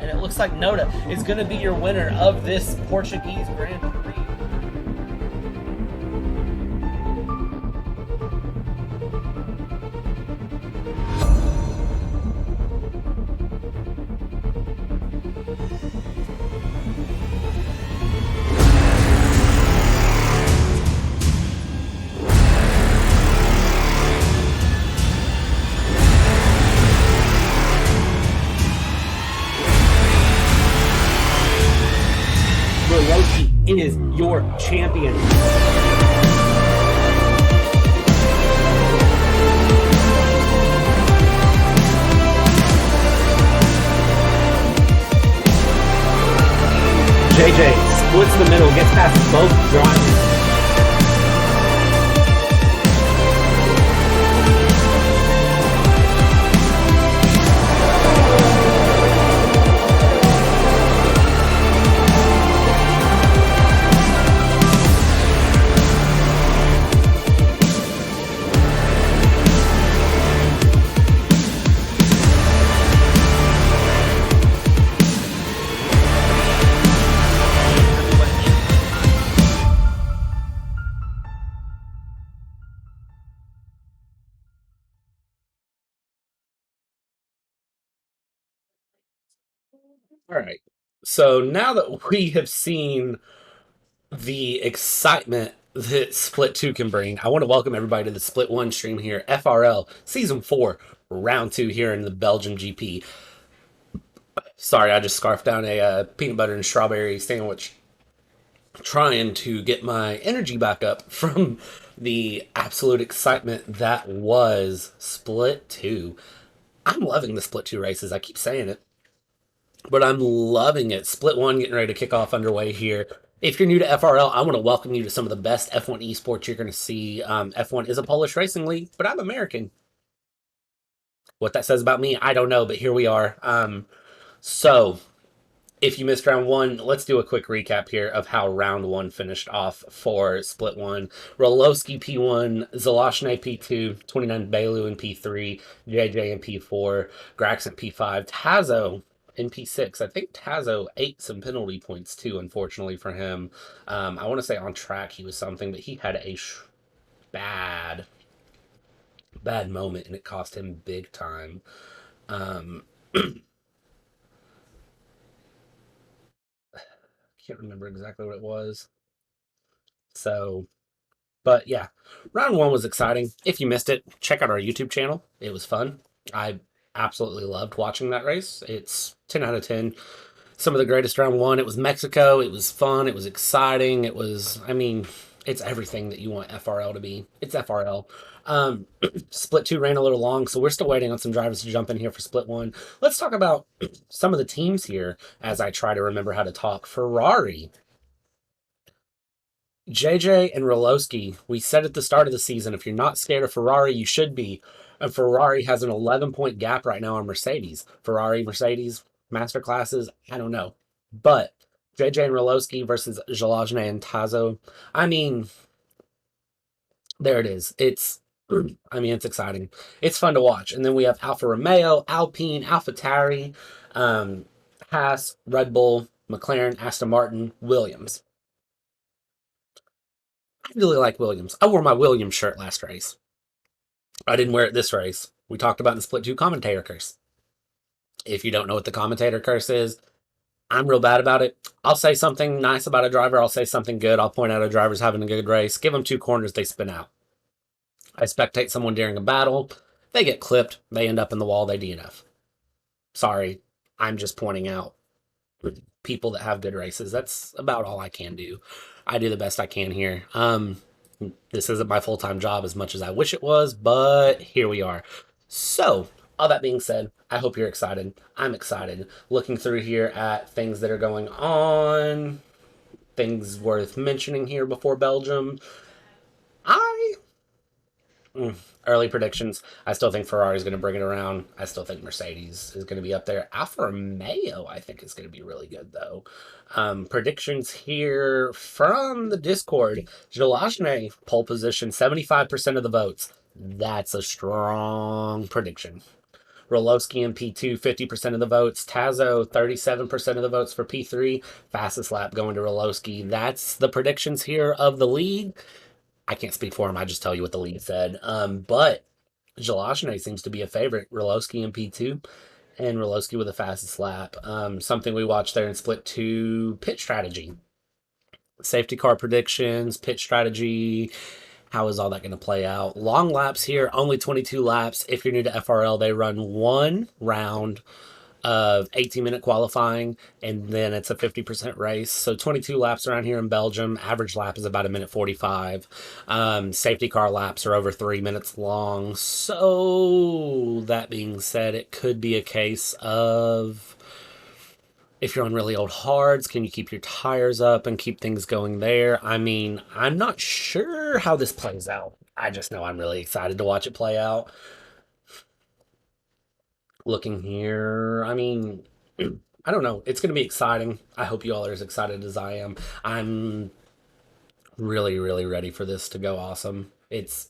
And it looks like Noda is going to be your winner of this Portuguese Grand Prix. Is your champion. JJ splits in the middle, gets past both drivers. All right. So now that we have seen the excitement that Split 2 can bring, I want to welcome everybody to the Split 1 stream here, FRL Season 4, Round 2 here in the Belgium GP. Sorry, I just scarfed down a peanut butter and strawberry sandwich, trying to get my energy back up from the absolute excitement that was Split 2. I'm loving the Split 2 races. I keep saying it, but I'm loving it. Split 1 getting ready to kick off underway here. If you're new to FRL, I want to welcome you to some of the best F1 esports you're going to see. F1 is a Polish racing league, but I'm American. What that says about me, I don't know, but here we are. So, if you missed round 1, let's do a quick recap here of how round 1 finished off for Split 1. Rolowski P1, Żelazny P2, 29 Balu in P3, JJ in P4, Graxent P5, Tazo in P6. I think Tazo ate some penalty points too, unfortunately for him. I want to say on track he was something, but he had a bad moment, and it cost him big time. Can't remember exactly what it was. So, but yeah, round 1 was exciting. If you missed it, check out our YouTube channel. It was fun. I absolutely loved watching that race. It's 10 out of 10. Some of the greatest round 1. It was Mexico. It was fun. It was exciting. It was, I mean, it's everything that you want FRL to be. It's FRL. Split 2 ran a little long, so we're still waiting on some drivers to jump in here for Split 1. Let's talk about some of the teams here as I try to remember how to talk. Ferrari. JJ and Rolowski, we said at the start of the season, if you're not scared of Ferrari, you should be. And Ferrari has an 11-point gap right now on Mercedes. Ferrari, Mercedes, master classes, I don't know. But JJ and Rolowski versus Żelazny and Tazo, I mean, there it is. It's exciting. It's fun to watch. And then we have Alfa Romeo, Alpine, Alpha Tauri, Haas, Red Bull, McLaren, Aston Martin, Williams. I really like Williams. I wore my Williams shirt last race. I didn't wear it this race. We talked about in the Split 2 commentator curse. If you don't know what the commentator curse is, I'm real bad about it. I'll say something nice about a driver. I'll say something good. I'll point out a driver's having a good race. Give them 2 corners, they spin out. I spectate someone during a battle. They get clipped. They end up in the wall. They DNF. Sorry. I'm just pointing out people that have good races. That's about all I can do. I do the best I can here. This isn't my full-time job as much as I wish it was, but here we are. So, all that being said, I hope you're excited. I'm excited. Looking through here at things that are going on, things worth mentioning here before Belgium. Early predictions. I still think Ferrari's going to bring it around. I still think Mercedes is going to be up there. Alfa Romeo, I think, is going to be really good, though. Predictions here from the Discord. Żelazny, pole position, 75% of the votes. That's a strong prediction. Rolowski in P2, 50% of the votes. Tazo, 37% of the votes for P3. Fastest lap going to Rolowski. That's the predictions here of the league. I can't speak for him. I just tell you what the league said. But Żelazny seems to be a favorite. Rolowski in P2 and Rolowski with the fastest lap. Something we watched there in Split 2, pit strategy. Safety car predictions, pit strategy. How is all that going to play out? Long laps here, only 22 laps. If you're new to FRL, they run one round of 18-minute qualifying, and then it's a 50% race. So 22 laps around here in Belgium. Average lap is about 1:45. Safety car laps are over 3 minutes long. So that being said, it could be a case of, if you're on really old hards, can you keep your tires up and keep things going there? I mean, I'm not sure how this plays out. I just know I'm really excited to watch it play out. Looking here, I mean, I don't know. It's going to be exciting. I hope you all are as excited as I am. I'm really, really ready for this to go awesome. It's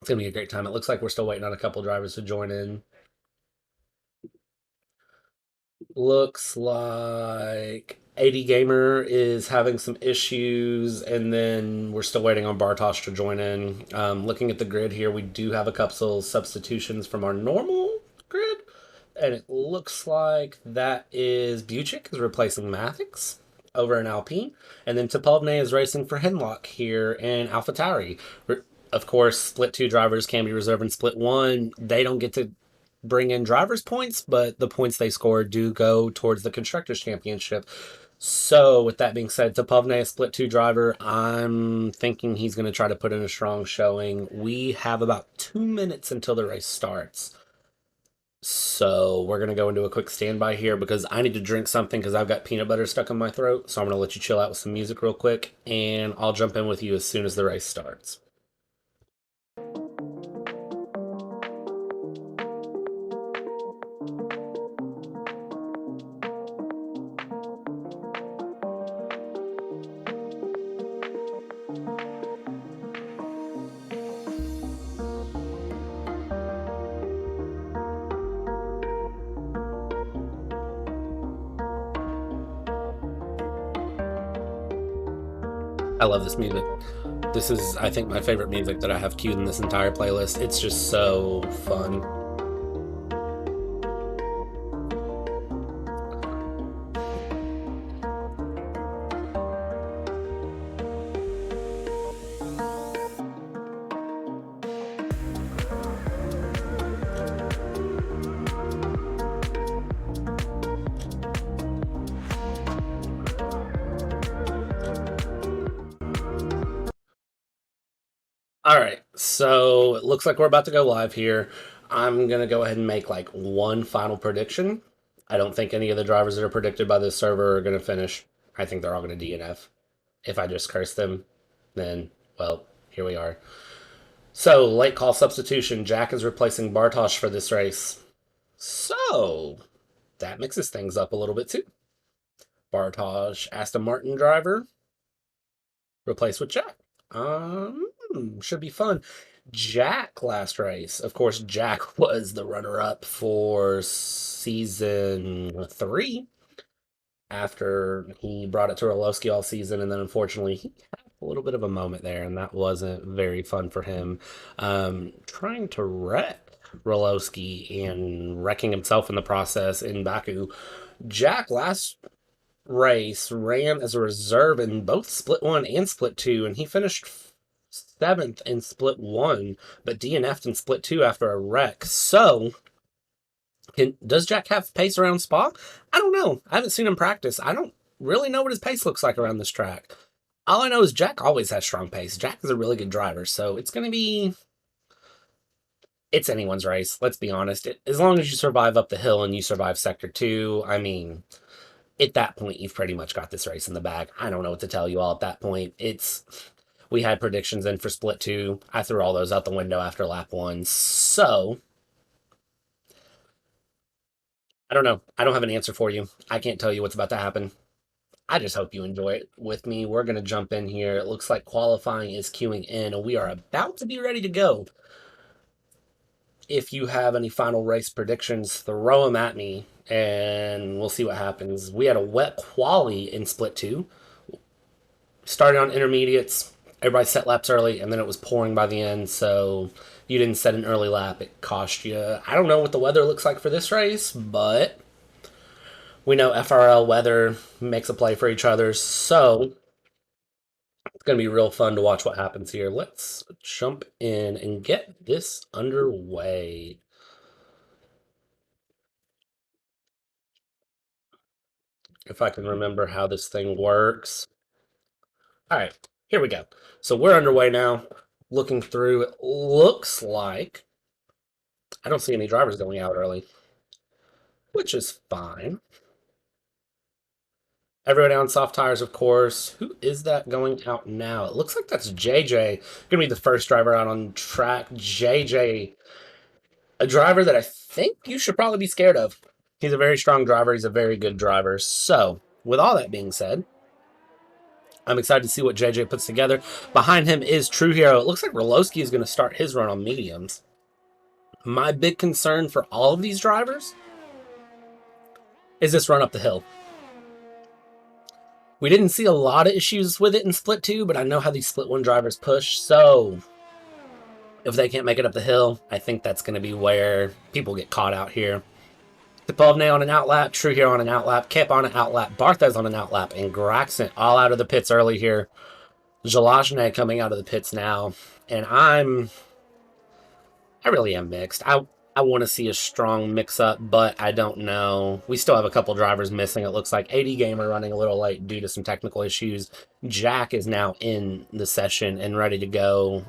going to be a great time. It looks like we're still waiting on a couple drivers to join in. Looks like 80 Gamer is having some issues, and then we're still waiting on Bartosz to join in. Looking at the grid here, we do have a couple substitutions from our normal grid, and it looks like that is MBuciek is replacing Mathix over in Alpine, and then Topovne is racing for Henlock here in AlphaTauri. Of course, Split 2 drivers can be reserved in Split 1. They don't get to bring in drivers' points, but the points they score do go towards the Constructors' Championship. So, with that being said, Topovne, a Split 2 driver, I'm thinking he's going to try to put in a strong showing. We have about 2 minutes until the race starts. So, we're going to go into a quick standby here because I need to drink something because I've got peanut butter stuck in my throat. So, I'm going to let you chill out with some music real quick, and I'll jump in with you as soon as the race starts. I love this music. This is, I think, my favorite music that I have queued in this entire playlist. It's just so fun. All right, so it looks like we're about to go live here. I'm going to go ahead and make like one final prediction. I don't think any of the drivers that are predicted by this server are going to finish. I think they're all going to DNF. If I just curse them, then, well, here we are. So, late call substitution. Jack is replacing Bartosz for this race. So, that mixes things up a little bit too. Bartosz, Aston Martin driver, replaced with Jack. Should be fun. Jack last race. Of course, Jack was the runner-up for season 3 after he brought it to Rolowski all season, and then unfortunately he had a little bit of a moment there, and that wasn't very fun for him. Trying to wreck Rolowski and wrecking himself in the process in Baku. Jack last race ran as a reserve in both Split 1 and Split 2, and he finished 7th in Split 1, but DNF'd in Split 2 after a wreck. So, does Jack have pace around Spa? I don't know. I haven't seen him practice. I don't really know what his pace looks like around this track. All I know is Jack always has strong pace. Jack is a really good driver, so it's going to be... It's anyone's race, let's be honest. As long as you survive up the hill and you survive Sector 2, I mean... At that point, you've pretty much got this race in the bag. I don't know what to tell you all at that point. we had predictions in for split 2. I threw all those out the window after lap 1. So, I don't know. I don't have an answer for you. I can't tell you what's about to happen. I just hope you enjoy it with me. We're going to jump in here. It looks like qualifying is queuing in, and we are about to be ready to go. If you have any final race predictions, throw them at me, and we'll see what happens. We had a wet quali in split 2. Started on intermediates. Everybody set laps early, and then it was pouring by the end, so you didn't set an early lap. It cost you. I don't know what the weather looks like for this race, but we know FRL weather makes a play for each other, so it's going to be real fun to watch what happens here. Let's jump in and get this underway. If I can remember how this thing works. All right, here we go. So we're underway now. Looking through, it looks like I don't see any drivers going out early, which is fine. Everybody on soft tires, of course. Who is that going out now? It looks like that's JJ. Gonna be the first driver out on track. JJ, a driver that I think you should probably be scared of. He's a very strong driver. He's a very good driver. So, with all that being said, I'm excited to see what JJ puts together. Behind him is True Hero. It looks like Rolowski is going to start his run on mediums. My big concern for all of these drivers is this run up the hill. We didn't see a lot of issues with it in split 2, but I know how these split 1 drivers push, so if they can't make it up the hill, I think that's going to be where people get caught out here. Tipovne on an outlap, True Hero on an outlap, Kepa on an outlap, Barthez on an outlap, and Graxent all out of the pits early here. Żelazny coming out of the pits now, and I really am mixed. I want to see a strong mix-up, but I don't know. We still have a couple drivers missing. It looks like 80 Gamer running a little late due to some technical issues. Jack is now in the session and ready to go.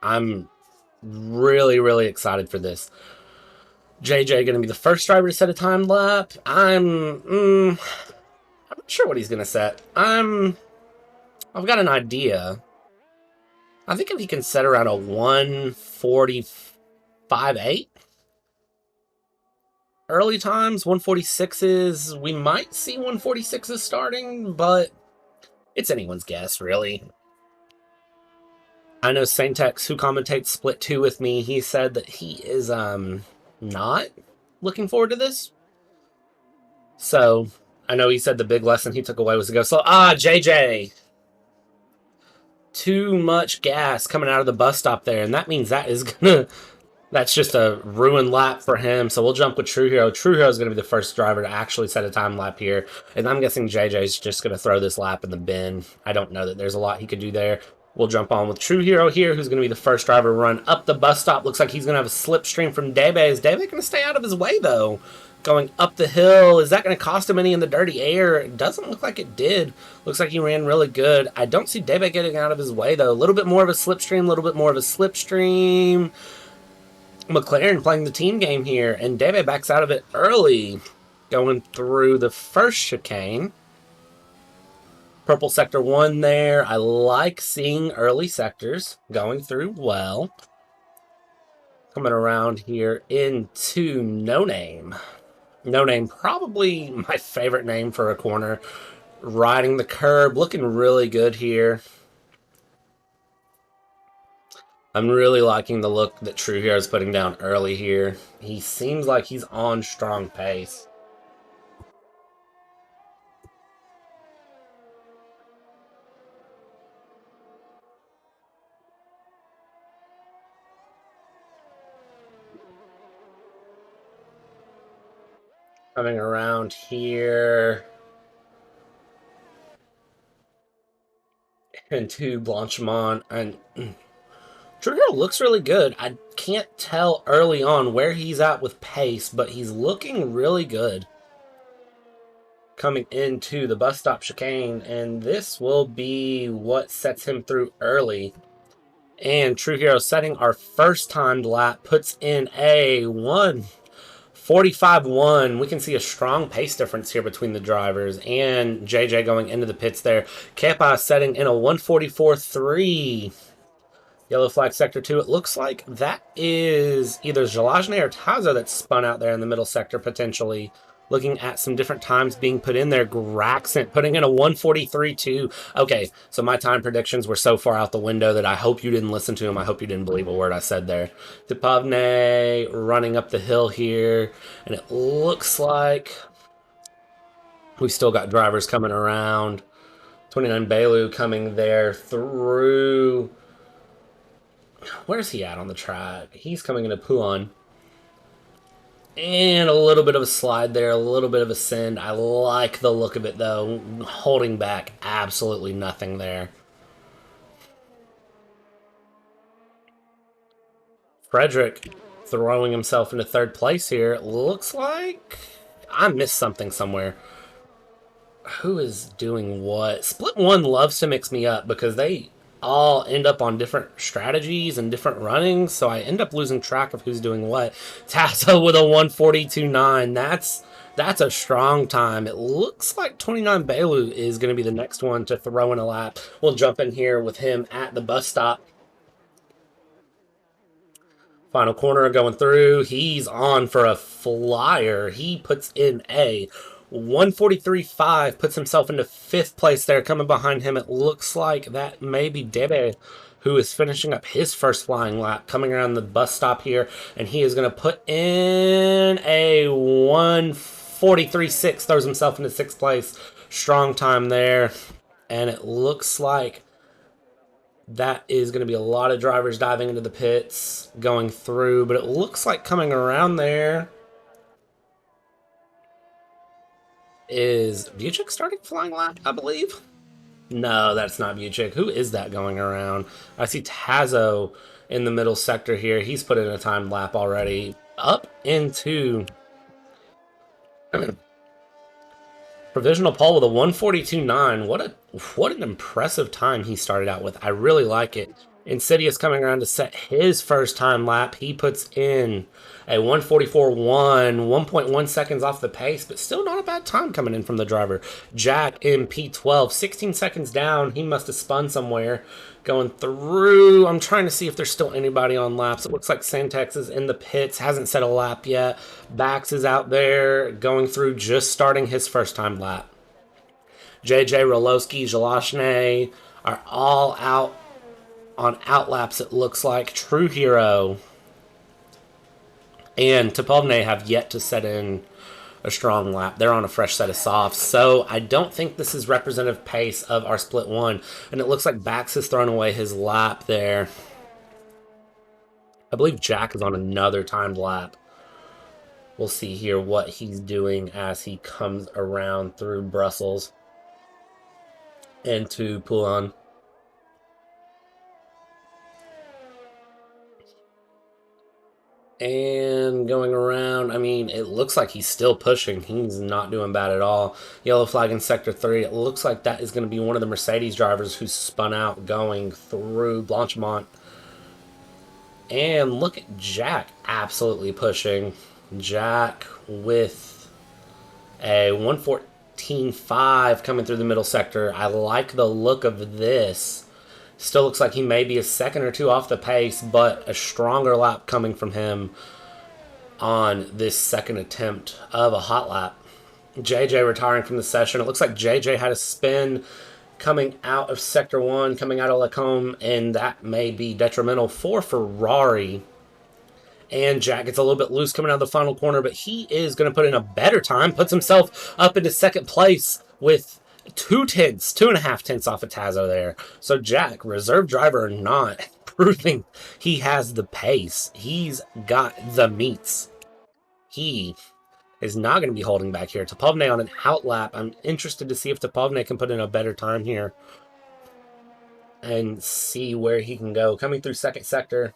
I'm really, really excited for this. JJ going to be the first driver to set a time lap. I'm not sure what he's going to set. I've got an idea. I think if he can set around a 1:45.8 early times, 1:46s, we might see 1:46s starting, but it's anyone's guess, really. I know Saintex, who commentates split 2 with me, he said that he is not looking forward to this. So I know he said the big lesson he took away was to go slow. JJ. Too much gas coming out of the bus stop there, and that means that's just a ruined lap for him. So we'll jump with True Hero. True Hero is going to be the first driver to actually set a time lap here, and I'm guessing JJ's just going to throw this lap in the bin. I don't know that there's a lot he could do there. We'll jump on with True Hero here, who's going to be the first driver to run up the bus stop. Looks like he's going to have a slipstream from Debe. Is Debe going to stay out of his way, though? Going up the hill, is that going to cost him any in the dirty air? It doesn't look like it did. Looks like he ran really good. I don't see Debe getting out of his way, though. A little bit more of a slipstream, McLaren playing the team game here, and Debe backs out of it early, going through the first chicane. Purple sector 1 there. I like seeing early sectors going through well. Coming around here into No Name. No Name, probably my favorite name for a corner. Riding the curb, looking really good here. I'm really liking the look that True Hero is putting down early here. He seems like he's on strong pace. Coming around here into Blanchimont, and True Hero looks really good. I can't tell early on where he's at with pace, but he's looking really good. Coming into the bus stop chicane, and this will be what sets him through early. And True Hero setting our first timed lap, puts in a 45-1. We can see a strong pace difference here between the drivers, and JJ going into the pits there. Kepa setting in a 144.3. Yellow flag sector 2. It looks like that is either Żelazny or Tazo that's spun out there in the middle sector potentially. Looking at some different times being put in there. Graxent putting in a 143.2. Okay, so my time predictions were so far out the window that I hope you didn't listen to them. I hope you didn't believe a word I said there. Dupovne running up the hill here. And it looks like we've still got drivers coming around. 29 Balu coming there through. Where's he at on the track? He's coming into Puan. And a little bit of a slide there, a little bit of a send. I like the look of it, though. Holding back absolutely nothing there. Fryderyk throwing himself into third place here. It looks like I missed something somewhere. Who is doing what? Split 1 loves to mix me up because they all end up on different strategies and different runnings, so I end up losing track of who's doing what. Tazo with a 142.9. That's a strong time. It looks like 29 Balu is going to be the next one to throw in a lap. We'll jump in here with him at the bus stop. Final corner going through. He's on for a flyer. He puts in a 143.5, puts himself into 5th place there. Coming behind him, it looks like that may be Debe, who is finishing up his first flying lap, coming around the bus stop here, and he is going to put in a 143.6, throws himself into 6th place. Strong time there, and it looks like that is going to be a lot of drivers diving into the pits, going through, but it looks like coming around there is MBuciek starting flying lap, I believe? No, that's not MBuciek. Who is that going around? I see Tazo in the middle sector here. He's put in a timed lap already. Up into provisional pole with a 142.9. What an impressive time he started out with. I really like it. Insidious coming around to set his first time lap. He puts in a 144.1, 1.1 seconds off the pace, but still not a bad time coming in from the driver. Jack in P12, 16 seconds down. He must have spun somewhere. Going through. I'm trying to see if there's still anybody on laps. It looks like Santex is in the pits, hasn't set a lap yet. Bax is out there going through, just starting his first time lap. JJ, Rolowski, Żelazny are all out on outlaps, it looks like. True Hero and Dupovne have yet to set in a strong lap. They're on a fresh set of softs, so I don't think this is representative pace of our split 1. And it looks like Bax has thrown away his lap there. I believe Jack is on another timed lap. We'll see here what he's doing as he comes around through Brussels into Poulon. And going around, I mean, it looks like he's still pushing. He's not doing bad at all. Yellow flag in Sector 3. It looks like that is going to be one of the Mercedes drivers who spun out going through Blanchimont. And look at Jack absolutely pushing. Jack with a 114.5 coming through the middle sector. I like the look of this. Still looks like he may be a second or two off the pace, but a stronger lap coming from him on this second attempt of a hot lap. JJ retiring from the session. It looks like JJ had a spin coming out of Sector 1, coming out of Lacombe, and that may be detrimental for Ferrari. And Jack gets a little bit loose coming out of the final corner, but he is going to put in a better time, puts himself up into 2nd place with 2.5 tenths off of Tazo there. So Jack, reserve driver or not, proving he has the pace. He's got the meats. He is not going to be holding back here. Dupovne on an out lap. I'm interested to see if Dupovne can put in a better time here and see where he can go. Coming through 2nd sector.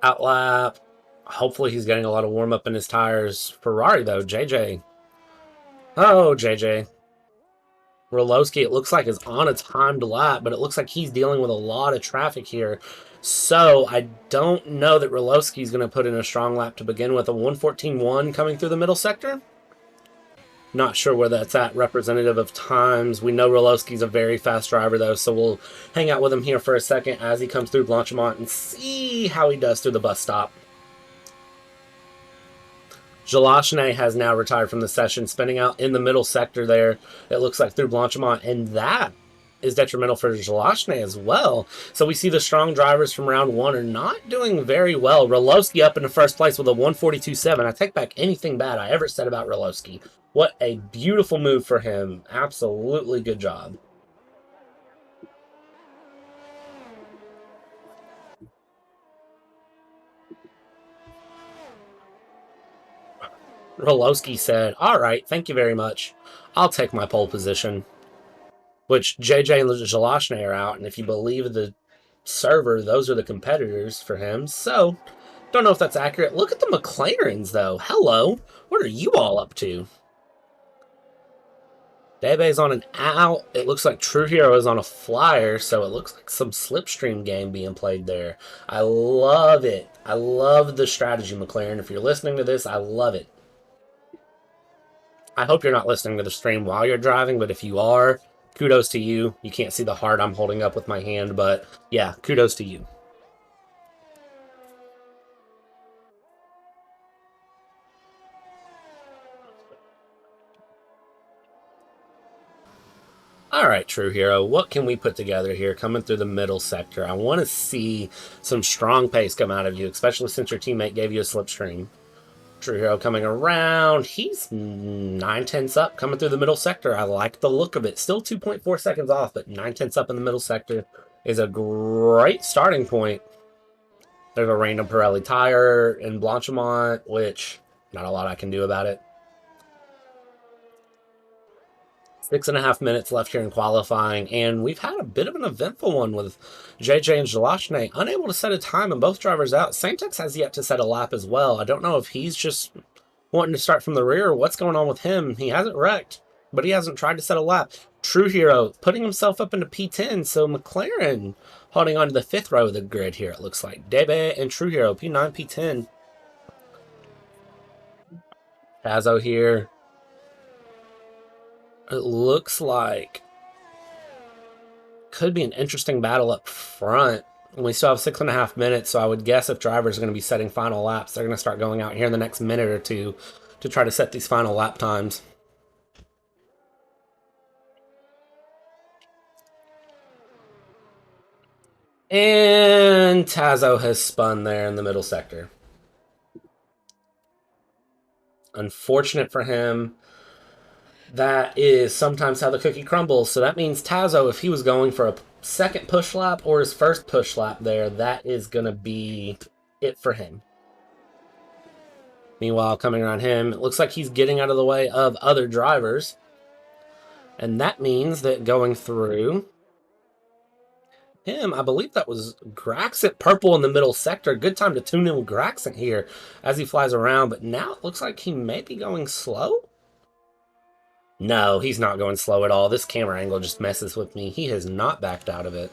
Out lap. Hopefully he's getting a lot of warm up in his tires. Ferrari though, JJ. Oh, JJ. Roloski, it looks like, is on a timed lap, but it looks like he's dealing with a lot of traffic here. So I don't know that Roloski's going to put in a strong lap to begin with. A 1:14.1 coming through the middle sector. Not sure where that's at representative of times. We know Roloski's a very fast driver, though, so we'll hang out with him here for a second as he comes through Blanchimont and see how he does through the bus stop. Żelazny has now retired from the session, spinning out in the middle sector there, it looks like, through Blanchimont, and that is detrimental for Żelazny as well. So we see the strong drivers from round one are not doing very well. Roloski up in the first place with a 1:42.7. I take back anything bad I ever said about Roloski. What a beautiful move for him. Absolutely good job. Roloski said, "All right, thank you very much. I'll take my pole position." Which JJ and Żelazny are out, and if you believe the server, those are the competitors for him. So, don't know if that's accurate. Look at the McLarens, though. Hello. What are you all up to? Debe's on an out. It looks like True Hero is on a flyer, so it looks like some slipstream game being played there. I love it. I love the strategy, McLaren. If you're listening to this, I love it. I hope you're not listening to the stream while you're driving, but if you are, kudos to you. You can't see the heart I'm holding up with my hand, but yeah, kudos to you. All right, True Hero, what can we put together here coming through the middle sector? I want to see some strong pace come out of you, especially since your teammate gave you a slipstream. True Hero coming around. He's 9/10 up coming through the middle sector. I like the look of it. Still 2.4 seconds off, but 9/10 up in the middle sector is a great starting point. There's a random Pirelli tire in Blanchimont, which not a lot I can do about it. 6.5 minutes left here in qualifying, and we've had a bit of an eventful one with JJ and Żelazny unable to set a time and both drivers out. Saintex has yet to set a lap as well. I don't know if he's just wanting to start from the rear or what's going on with him. He hasn't wrecked, but he hasn't tried to set a lap. True Hero putting himself up into P10, so McLaren holding on to the fifth row of the grid here, it looks like. Debe and True Hero, P9, P10. Tazo here. It looks like could be an interesting battle up front. We still have 6.5 minutes, so I would guess if drivers are going to be setting final laps, they're going to start going out here in the next minute or two to try to set these final lap times. And Tazo has spun there in the middle sector. Unfortunate for him. That is sometimes how the cookie crumbles. So that means Tazo, if he was going for a second push lap or his first push lap there, that is going to be it for him. Meanwhile, coming around him, it looks like he's getting out of the way of other drivers. And that means that going through him, I believe that was Graxent purple in the middle sector. Good time to tune in with Graxent here as he flies around. But now it looks like he may be going slow. No, he's not going slow at all. This camera angle just messes with me. He has not backed out of it.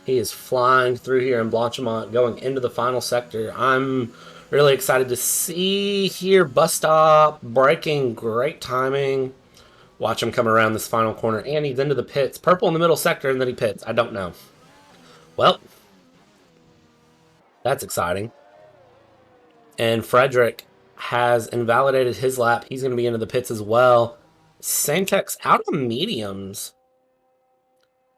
He is flying through here in Blanchimont, going into the final sector. I'm really excited to see here. Bus stop, braking, great timing. Watch him come around this final corner, and he's into the pits. Purple in the middle sector, and then he pits. I don't know. Well, that's exciting. And Fryderyk has invalidated his lap. He's going to be into the pits as well. Saintex out of mediums.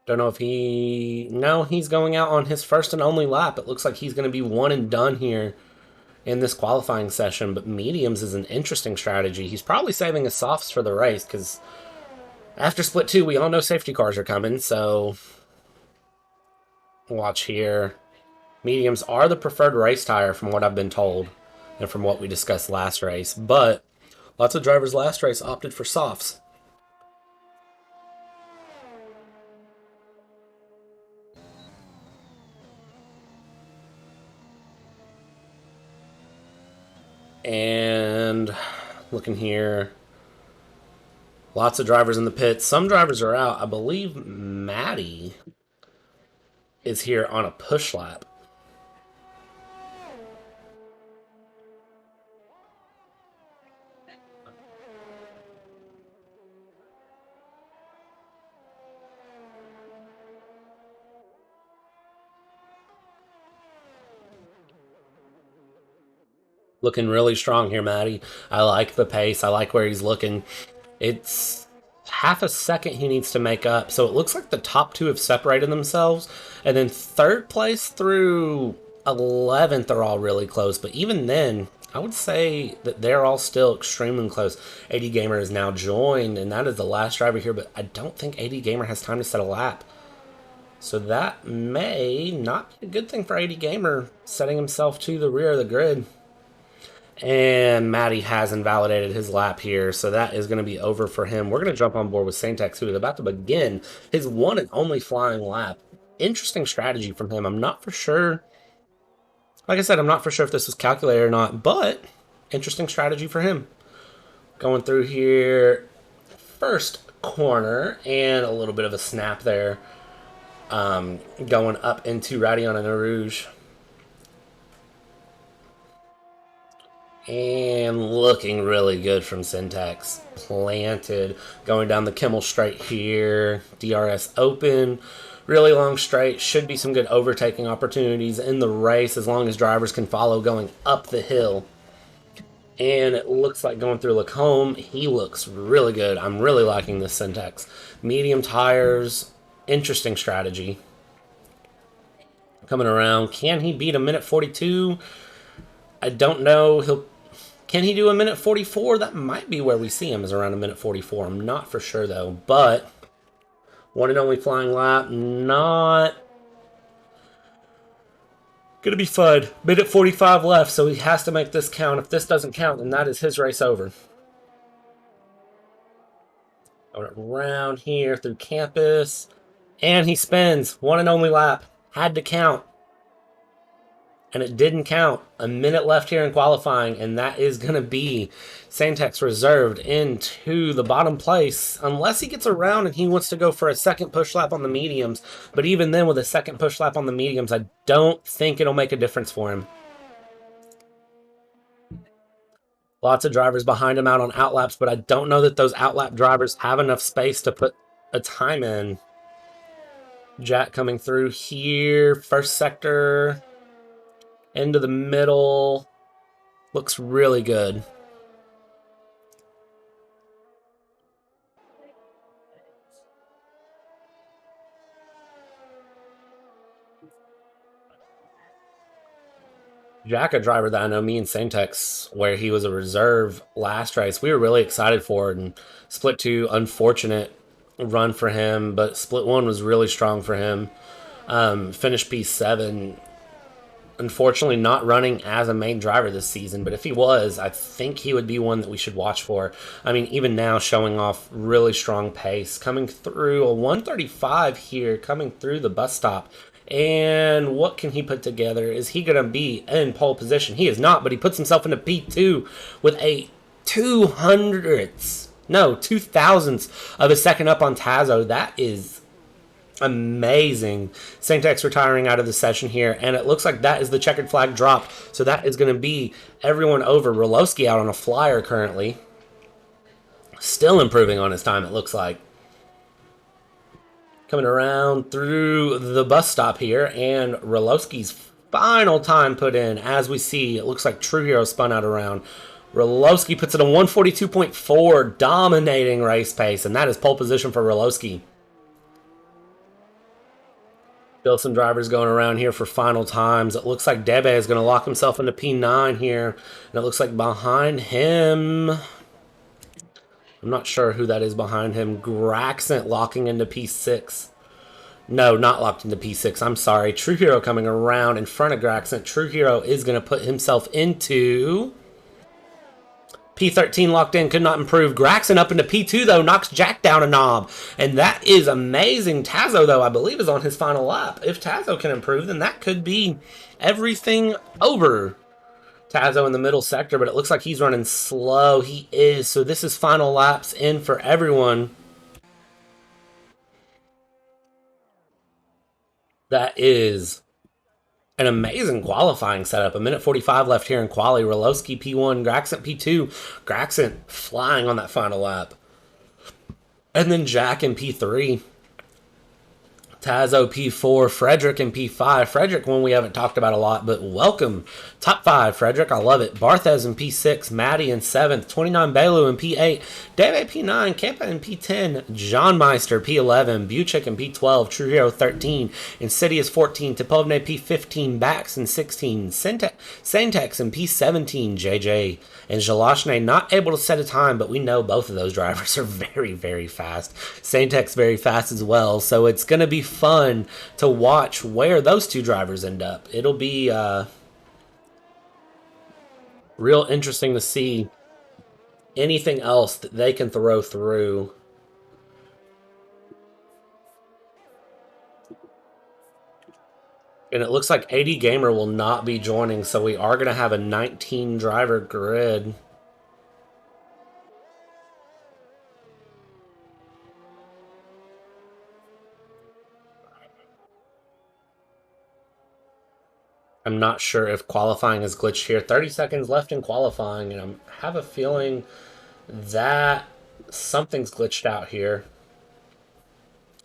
Don't know if he... No, he's going out on his first and only lap. It looks like he's going to be one and done here in this qualifying session. But mediums is an interesting strategy. He's probably saving his softs for the race because after split 2, we all know safety cars are coming. So watch here. Mediums are the preferred race tire from what I've been told and from what we discussed last race, but lots of drivers last race opted for softs. And looking here, Lots of drivers in the pits. Some drivers are out. I believe Maddie is here on a push lap. Looking really strong here, Maddie. I like the pace. I like where he's looking. It's half a second he needs to make up. So it looks like the top two have separated themselves. And then third place through 11th are all really close. But even then, I would say that they're all still extremely close. AD Gamer is now joined, and that is the last driver here. But I don't think AD Gamer has time to set a lap. So that may not be a good thing for AD Gamer, setting himself to the rear of the grid. And Maddie has invalidated his lap here, so that is going to be over for him. We're going to jump on board with Saintex, who is about to begin his one and only flying lap. Interesting strategy from him. I'm not for sure. Like I said, I'm not for sure if this was calculated or not, but interesting strategy for him. Going through here, first corner, and a little bit of a snap there. Going up into Radion and Rouge. And looking really good from Syntax. Planted. Going down the Kimmel straight here. DRS open. Really long straight. Should be some good overtaking opportunities in the race as long as drivers can follow going up the hill. And it looks like going through Lacombe. He looks really good. I'm really liking this Syntax. Medium tires. Interesting strategy. Coming around. Can he beat a minute 42? I don't know. Can he do a minute 44? That might be where we see him, is around a minute 44. I'm not for sure, though. But one and only flying lap, not going to be fun. Minute 45 left, so he has to make this count. If this doesn't count, then that is his race over. Going around here through campus. And he spins. One and only lap. Had to count. And it didn't count. A minute left here in qualifying, and that is going to be Saintex reserved into the bottom place, unless he gets around and he wants to go for a second push lap on the mediums. But even then, with a second push lap on the mediums, I don't think it'll make a difference for him. Lots of drivers behind him out on outlaps, but I don't know that those outlap drivers have enough space to put a time in. Jack coming through here, first sector. Into the middle. Looks really good. Jack, a driver that I know, me and Saintex, where he was a reserve last race, we were really excited for it. And split 2, unfortunate run for him, but split 1 was really strong for him. Finished P7. Unfortunately, not running as a main driver this season, but if he was, I think he would be one that we should watch for. I mean, even now, showing off really strong pace. Coming through a 135 here, coming through the bus stop. And what can he put together? Is he going to be in pole position? He is not, but he puts himself into P2 with a 2,000ths of a second up on Tazo. That is amazing. Saintex retiring out of the session here, and it looks like that is the checkered flag dropped. So that is going to be everyone over. Rolowski out on a flyer currently. Still improving on his time, it looks like. Coming around through the bus stop here, and Rolowski's final time put in. As we see, it looks like True Hero spun out around. Rolowski puts it on 142.4, dominating race pace, and that is pole position for Rolowski. Still some drivers going around here for final times. It looks like Debe is going to lock himself into P9 here. And it looks like behind him, I'm not sure who that is behind him. Graxent locking into P6. No, not locked into P6. I'm sorry. True Hero coming around in front of Graxent. True Hero is going to put himself into P13 locked in, could not improve. Graxent up into P2, though, knocks Jack down a knob. And that is amazing. Tazo, though, I believe is on his final lap. If Tazo can improve, then that could be everything over Tazo in the middle sector, but it looks like he's running slow. He is. So this is final laps in for everyone. That is an amazing qualifying setup. A minute 45 left here in quali. Rolowski P1, Graxent P2. Graxent flying on that final lap. And then Jack in P3. Tazo P4, Fryderyk in P5. Fryderyk, one we haven't talked about a lot, but welcome. Top 5, Fryderyk, I love it. Barthez in P6, Maddie in 7th, 29 Balu in P8, Dave P9, Kepa in P10, JohnMeister P11, MBuciek in P12, True Hero 13, Insidious 14, Tipovne P15, Bax in 16, Saintex in P17, JJ and Żelazny not able to set a time, but we know both of those drivers are very, very fast. Saintex very fast as well, so it's going to be fun to watch where those two drivers end up. It'll be real interesting to see anything else that they can throw through. And it looks like AD Gamer will not be joining, so we are going to have a 19 driver grid. I'm not sure if qualifying is glitched here. 30 seconds left in qualifying, and I have a feeling that something's glitched out here,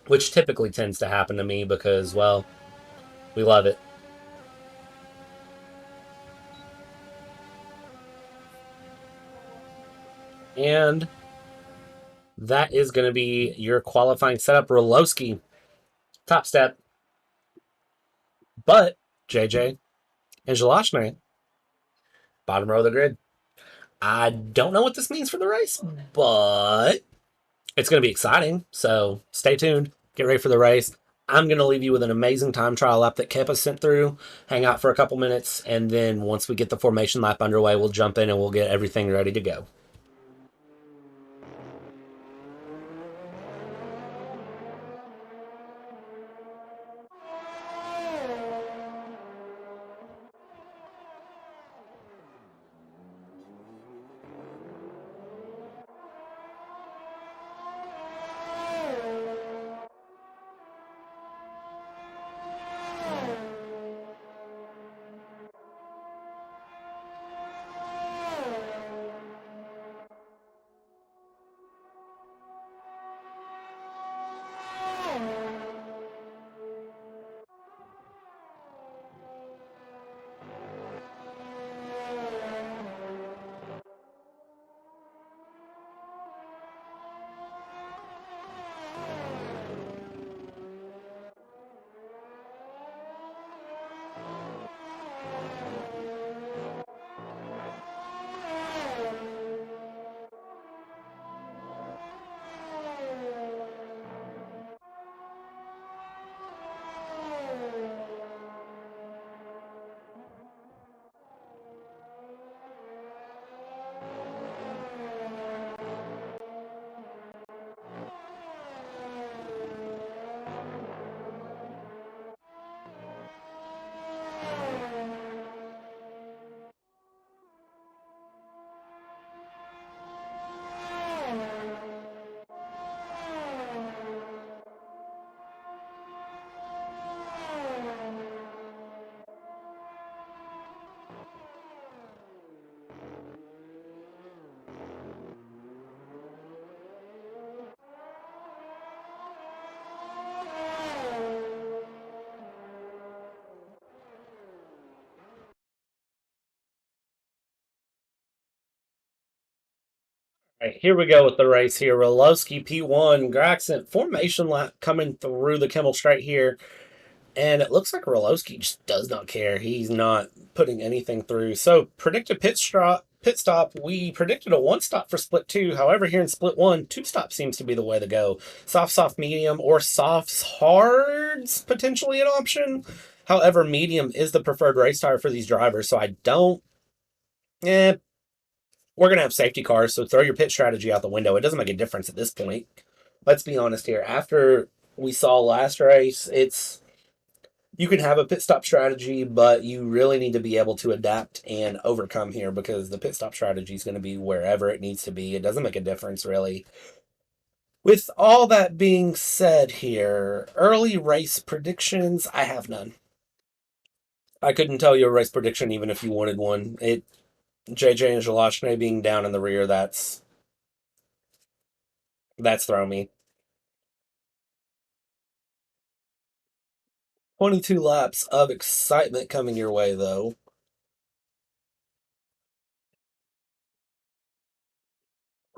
which typically tends to happen to me because, well, we love it. And that is going to be your qualifying setup. Rolowski, top step. But JJ and Żelazny, bottom row of the grid. I don't know what this means for the race, but it's going to be exciting. So stay tuned. Get ready for the race. I'm going to leave you with an amazing time trial lap that Kepa sent through. Hang out for a couple minutes, and then once we get the formation lap underway, we'll jump in and we'll get everything ready to go. All right, here we go with the race here. Rolowski P1, Graxent, formation lap coming through the Kimmel Straight here. And it looks like Rolowski just does not care. He's not putting anything through. So predicted pit stop. We predicted a 1-stop for split 2. However, here in split 1, 2-stop seems to be the way to go. Soft, medium, or softs, hards potentially an option. However, medium is the preferred race tire for these drivers. So I don't... We're going to have safety cars, so throw your pit strategy out the window. It doesn't make a difference at this point. Let's be honest here. After we saw last race, it's You can have a pit stop strategy, but you really need to be able to adapt and overcome here because the pit stop strategy is going to be wherever it needs to be. It doesn't make a difference, really. With all that being said here, early race predictions, I have none. I couldn't tell you a race prediction even if you wanted one. JJ and Żelazny being down in the rear, that's thrown me. 22 laps of excitement coming your way, though.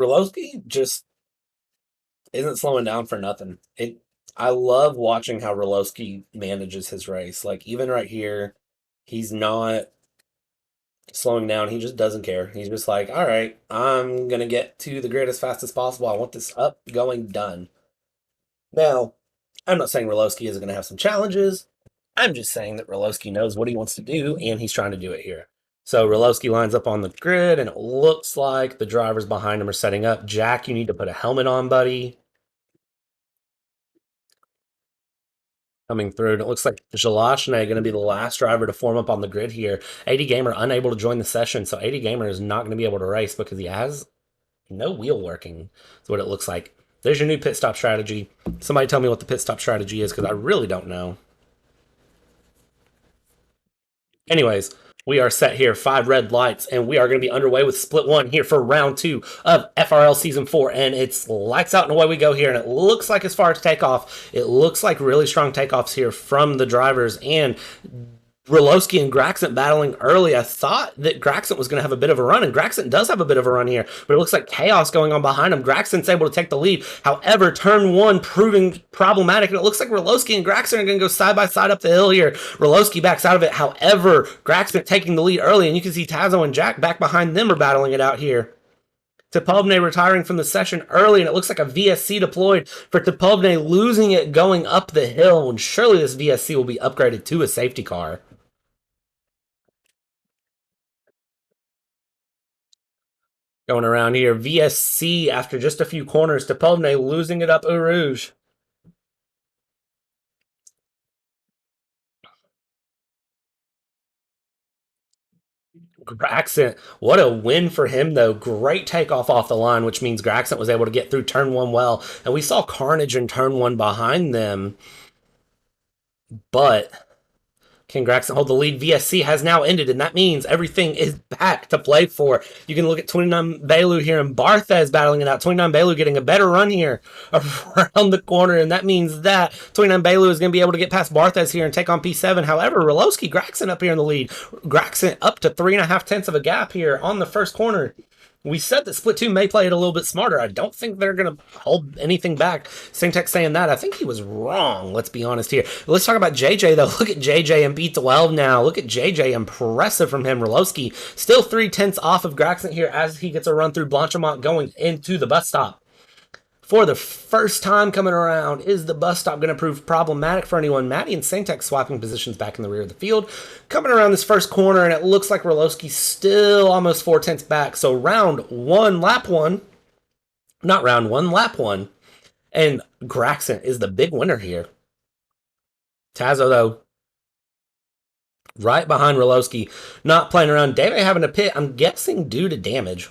Roloski just isn't slowing down for nothing. I love watching how Roloski manages his race. Like, even right here, he's not slowing down. He just doesn't care. He's just like, all right, I'm going to get to the grid as fast as possible. I want this up, going, done. Now, I'm not saying Roloski isn't going to have some challenges. I'm just saying that Roloski knows what he wants to do, and he's trying to do it here. So Roloski lines up on the grid, and it looks like the drivers behind him are setting up. Jack, you need to put a helmet on, buddy. Coming through, and it looks like Żelazny going to be the last driver to form up on the grid here. 80 Gamer unable to join the session, so 80 Gamer is not going to be able to race because he has no wheel working. That's what it looks like. There's your new pit stop strategy. Somebody tell me what the pit stop strategy is because I really don't know. Anyways, we are set here, 5 red lights, and we are going to be underway with split 1 here for round 2 of FRL Season 4, and it's lights out and away we go here, and it looks like as far as takeoff, it looks like really strong takeoffs here from the drivers, and Roloski and Graxent battling early. I thought that Graxent was going to have a bit of a run, and Graxent does have a bit of a run here, but it looks like chaos going on behind him. Graxent's able to take the lead. However, turn 1 proving problematic, and it looks like Roloski and Graxent are going to go side by side up the hill here. Roloski backs out of it. However, Graxent taking the lead early, and you can see Tazo and Jack back behind them are battling it out here. Tepovne retiring from the session early, and it looks like a VSC deployed for Tepovne, losing it going up the hill, and surely this VSC will be upgraded to a safety car. Going around here, VSC after just a few corners. Tepovne losing it up Rouge. Graxent, what a win for him, though. Great takeoff off the line, which means Graxent was able to get through turn 1 well. And we saw carnage in turn 1 behind them. But can Graxent hold the lead? VSC has now ended, and that means everything is back to play for. You can look at 29 Balu here and Barthez battling it out. 29 Balu getting a better run here around the corner, and that means that 29 Balu is going to be able to get past Barthez here and take on P7. However, Roloski, Graxent up here in the lead. Graxent up to 3.5 tenths of a gap here on the first corner. We said that Split 2 may play it a little bit smarter. I don't think they're going to hold anything back. Saintech saying that. I think he was wrong, let's be honest here. Let's talk about JJ, though. Look at JJ in P12 now. Look at JJ. Impressive from him. Roloski still 3/10 off of Graxent here as he gets a run through Blanchimont going into the bus stop. For the first time coming around, is the bus stop going to prove problematic for anyone? Maddie and Saintech swapping positions back in the rear of the field. Coming around this first corner, and it looks like Roloski's still almost 4/10 back. So round 1, lap 1. Not round 1, lap 1. And Graxent is the big winner here. Tazo, though, right behind Roloski, not playing around. Dave having a pit, I'm guessing due to damage.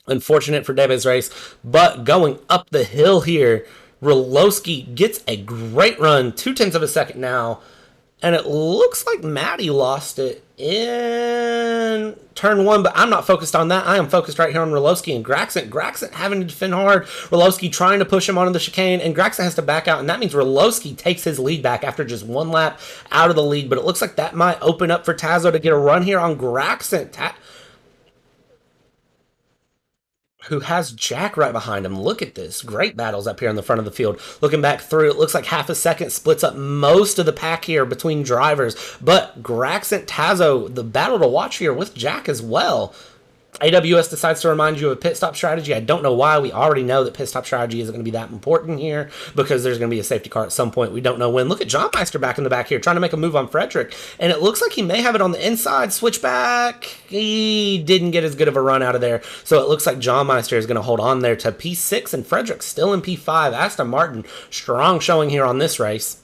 Unfortunate for Debe's race, but going up the hill here, Roloski gets a great run, 0.2 of a second now, and it looks like Maddie lost it in turn 1, but I'm not focused on that. I am focused right here on Roloski and Graxent. Graxent having to defend hard, Roloski trying to push him onto the chicane, and Graxent has to back out, and that means Roloski takes his lead back after just 1 lap out of the lead, but it looks like that might open up for Tazo to get a run here on Graxent, who has Jack right behind him. Look at this. Great battles up here in the front of the field. Looking back through, it looks like half a second splits up most of the pack here between drivers. But Graxent, Tazo, the battle to watch here with Jack as well. AWS decides to remind you of a pit stop strategy. I don't know why. We already know that pit stop strategy isn't going to be that important here because there's going to be a safety car at some point. We don't know when. Look at JohnMeister back in the back here trying to make a move on Fryderyk, and it looks like he may have it on the inside. Switchback. He didn't get as good of a run out of there, so it looks like JohnMeister is going to hold on there to P6, and Fryderyk still in P5. Aston Martin, strong showing here on this race.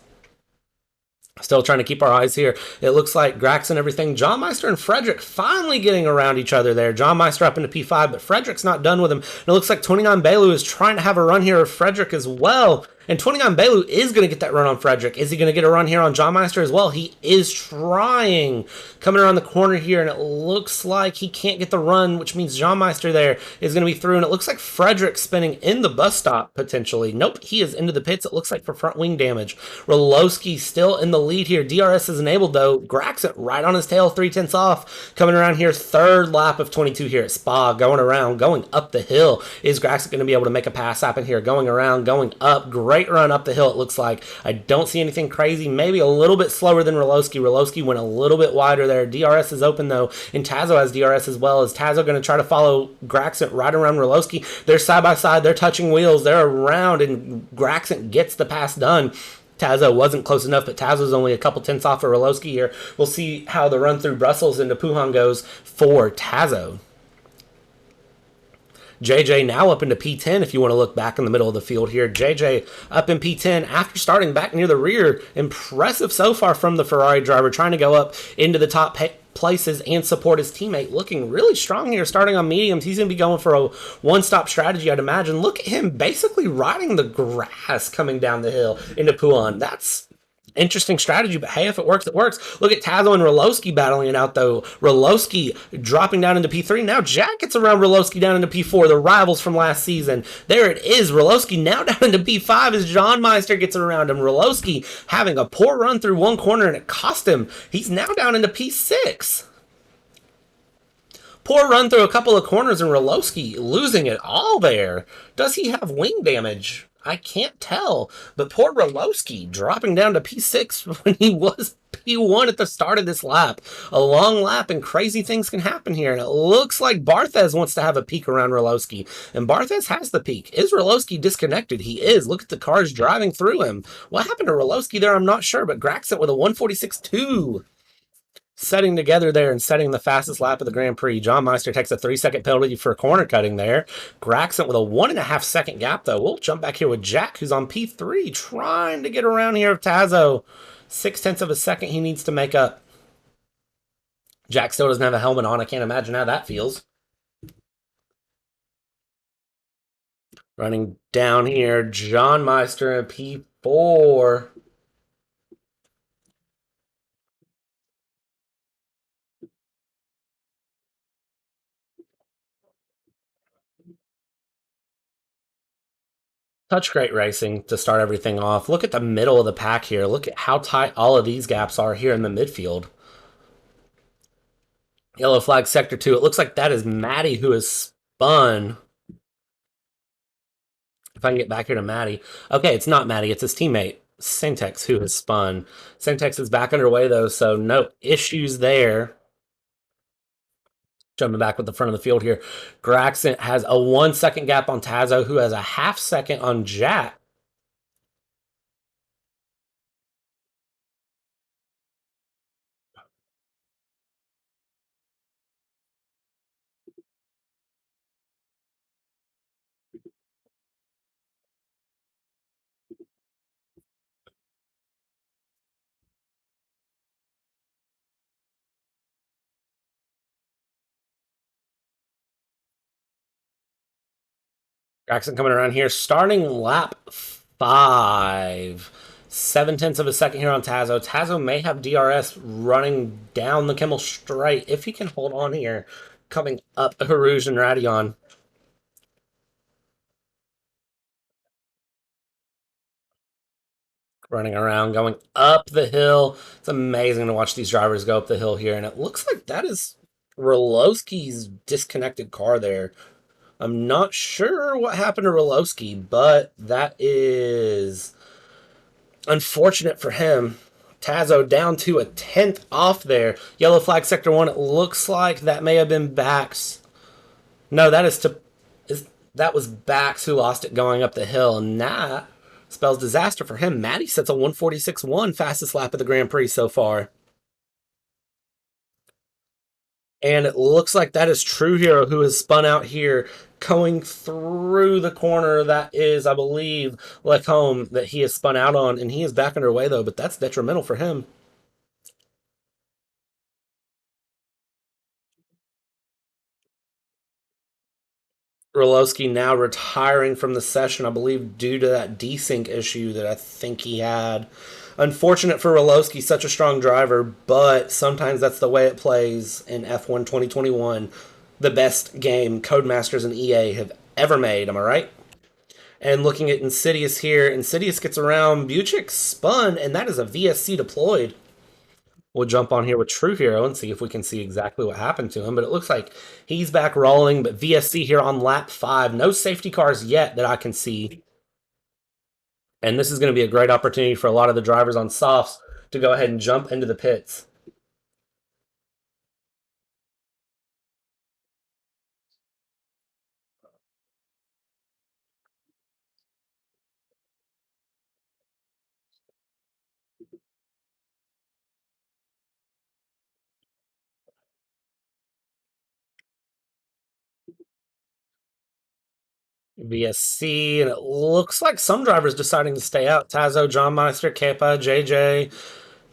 Still trying to keep our eyes here. It looks like Graxent and everything. JohnMeister and Fryderyk finally getting around each other there. JohnMeister up into P5, but Fryderyk's not done with him. And it looks like 29 Balu is trying to have a run here of Fryderyk as well. And 29 Balu is going to get that run on Fryderyk. Is he going to get a run here on JohnMeister as well? He is trying. Coming around the corner here, and it looks like he can't get the run, which means JohnMeister there is going to be through. And it looks like Fryderyk spinning in the bus stop, potentially. Nope, he is into the pits, it looks like, for front wing damage. Rolowski still in the lead here. DRS is enabled, though. Graxent right on his tail, 3/10 off. Coming around here, third lap of 22 here at Spa. Going around, going up the hill. Is Graxent going to be able to make a pass happen here? Going around, going up. Great run up the hill, it looks like. I don't see anything crazy. Maybe a little bit slower than Rolowski. Rolowski went a little bit wider there. DRS is open, though, and Tazo has DRS as well. Is Tazo going to try to follow Graxent right around Rolowski? They're side by side. They're touching wheels. They're around, and Graxent gets the pass done. Tazo wasn't close enough, but Tazo's only a couple tenths off of Rolowski here. We'll see how the run through Brussels into Puhan goes for Tazo. JJ now up into P10 if you want to look back in the middle of the field here. JJ up in P10 after starting back near the rear. Impressive so far from the Ferrari driver, trying to go up into the top places and support his teammate. Looking really strong here, starting on mediums. He's going to be going for a one-stop strategy, I'd imagine. Look at him basically riding the grass coming down the hill into Puhan. That's interesting strategy, but hey, if it works, it works. Look at Tazo and Rolowski battling it out, though. Rolowski dropping down into P3. Now Jack gets around Rolowski down into P4, the rivals from last season. There it is. Rolowski now down into P5 as JohnMeister gets around him. Rolowski having a poor run through one corner, and it cost him. He's now down into P6. Poor run through a couple of corners, and Rolowski losing it all there. Does he have wing damage? I can't tell, but poor Rolowski dropping down to P6 when he was P1 at the start of this lap. A long lap, and crazy things can happen here, and it looks like Barthez wants to have a peek around Rolowski, and Barthez has the peek. Is Rolowski disconnected? He is. Look at the cars driving through him. What happened to Rolowski there? I'm not sure, but Graxent with a 146.2. Setting together there and setting the fastest lap of the Grand Prix. JohnMeister takes a 3-second penalty for corner cutting there. Graxent with a 1.5-second gap, though. We'll jump back here with Jack, who's on P3, trying to get around here of Tazo. 0.6 of a second he needs to make up. Jack still doesn't have a helmet on. I can't imagine how that feels. Running down here, JohnMeister in P4. Such great racing to start everything off. Look at the middle of the pack here. Look at how tight all of these gaps are here in the midfield. Yellow flag sector 2. It looks like that is Maddie who has spun. If I can get back here to Maddie. Okay, it's not Maddie. It's his teammate, Syntex, who has spun. Syntex is back underway, though, so no issues there. Jumping back with the front of the field here. Graxent has a 1-second gap on Tazo, who has a 0.5 second on Jack. Graxent coming around here, starting lap 5. 0.7 of a second here on Tazo. Tazo may have DRS running down the Kimmel straight if he can hold on here. Coming up Rouge and Radion. Running around, going up the hill. It's amazing to watch these drivers go up the hill here. And it looks like that is Rolowski's disconnected car there. I'm not sure what happened to Rolowski, but that is unfortunate for him. Tazo down to a 10th off there. Yellow flag sector 1. It looks like that may have been Bax. No, that was Bax who lost it going up the hill, and that spells disaster for him. Maddie sets a 146.1, fastest lap of the Grand Prix so far. And it looks like that is True Hero who has spun out here going through the corner. That is, I believe, Lecombe that he has spun out on, and he is back underway, though, but that's detrimental for him. Roloski now retiring from the session, I believe, due to that desync issue that I think he had. Unfortunate for Roloski, such a strong driver, but sometimes that's the way it plays in F1 2021. The best game Codemasters and EA have ever made, am I right? And looking at Insidious here, Insidious gets around, MBuciek spun, and that is a VSC deployed. We'll jump on here with True Hero and see if we can see exactly what happened to him. But it looks like he's back rolling. But VSC here on lap 5. No safety cars yet that I can see. And this is going to be a great opportunity for a lot of the drivers on softs to go ahead and jump into the pits. VSC, and it looks like some drivers deciding to stay out. Tazo, JohnMeister, Kepa, JJ.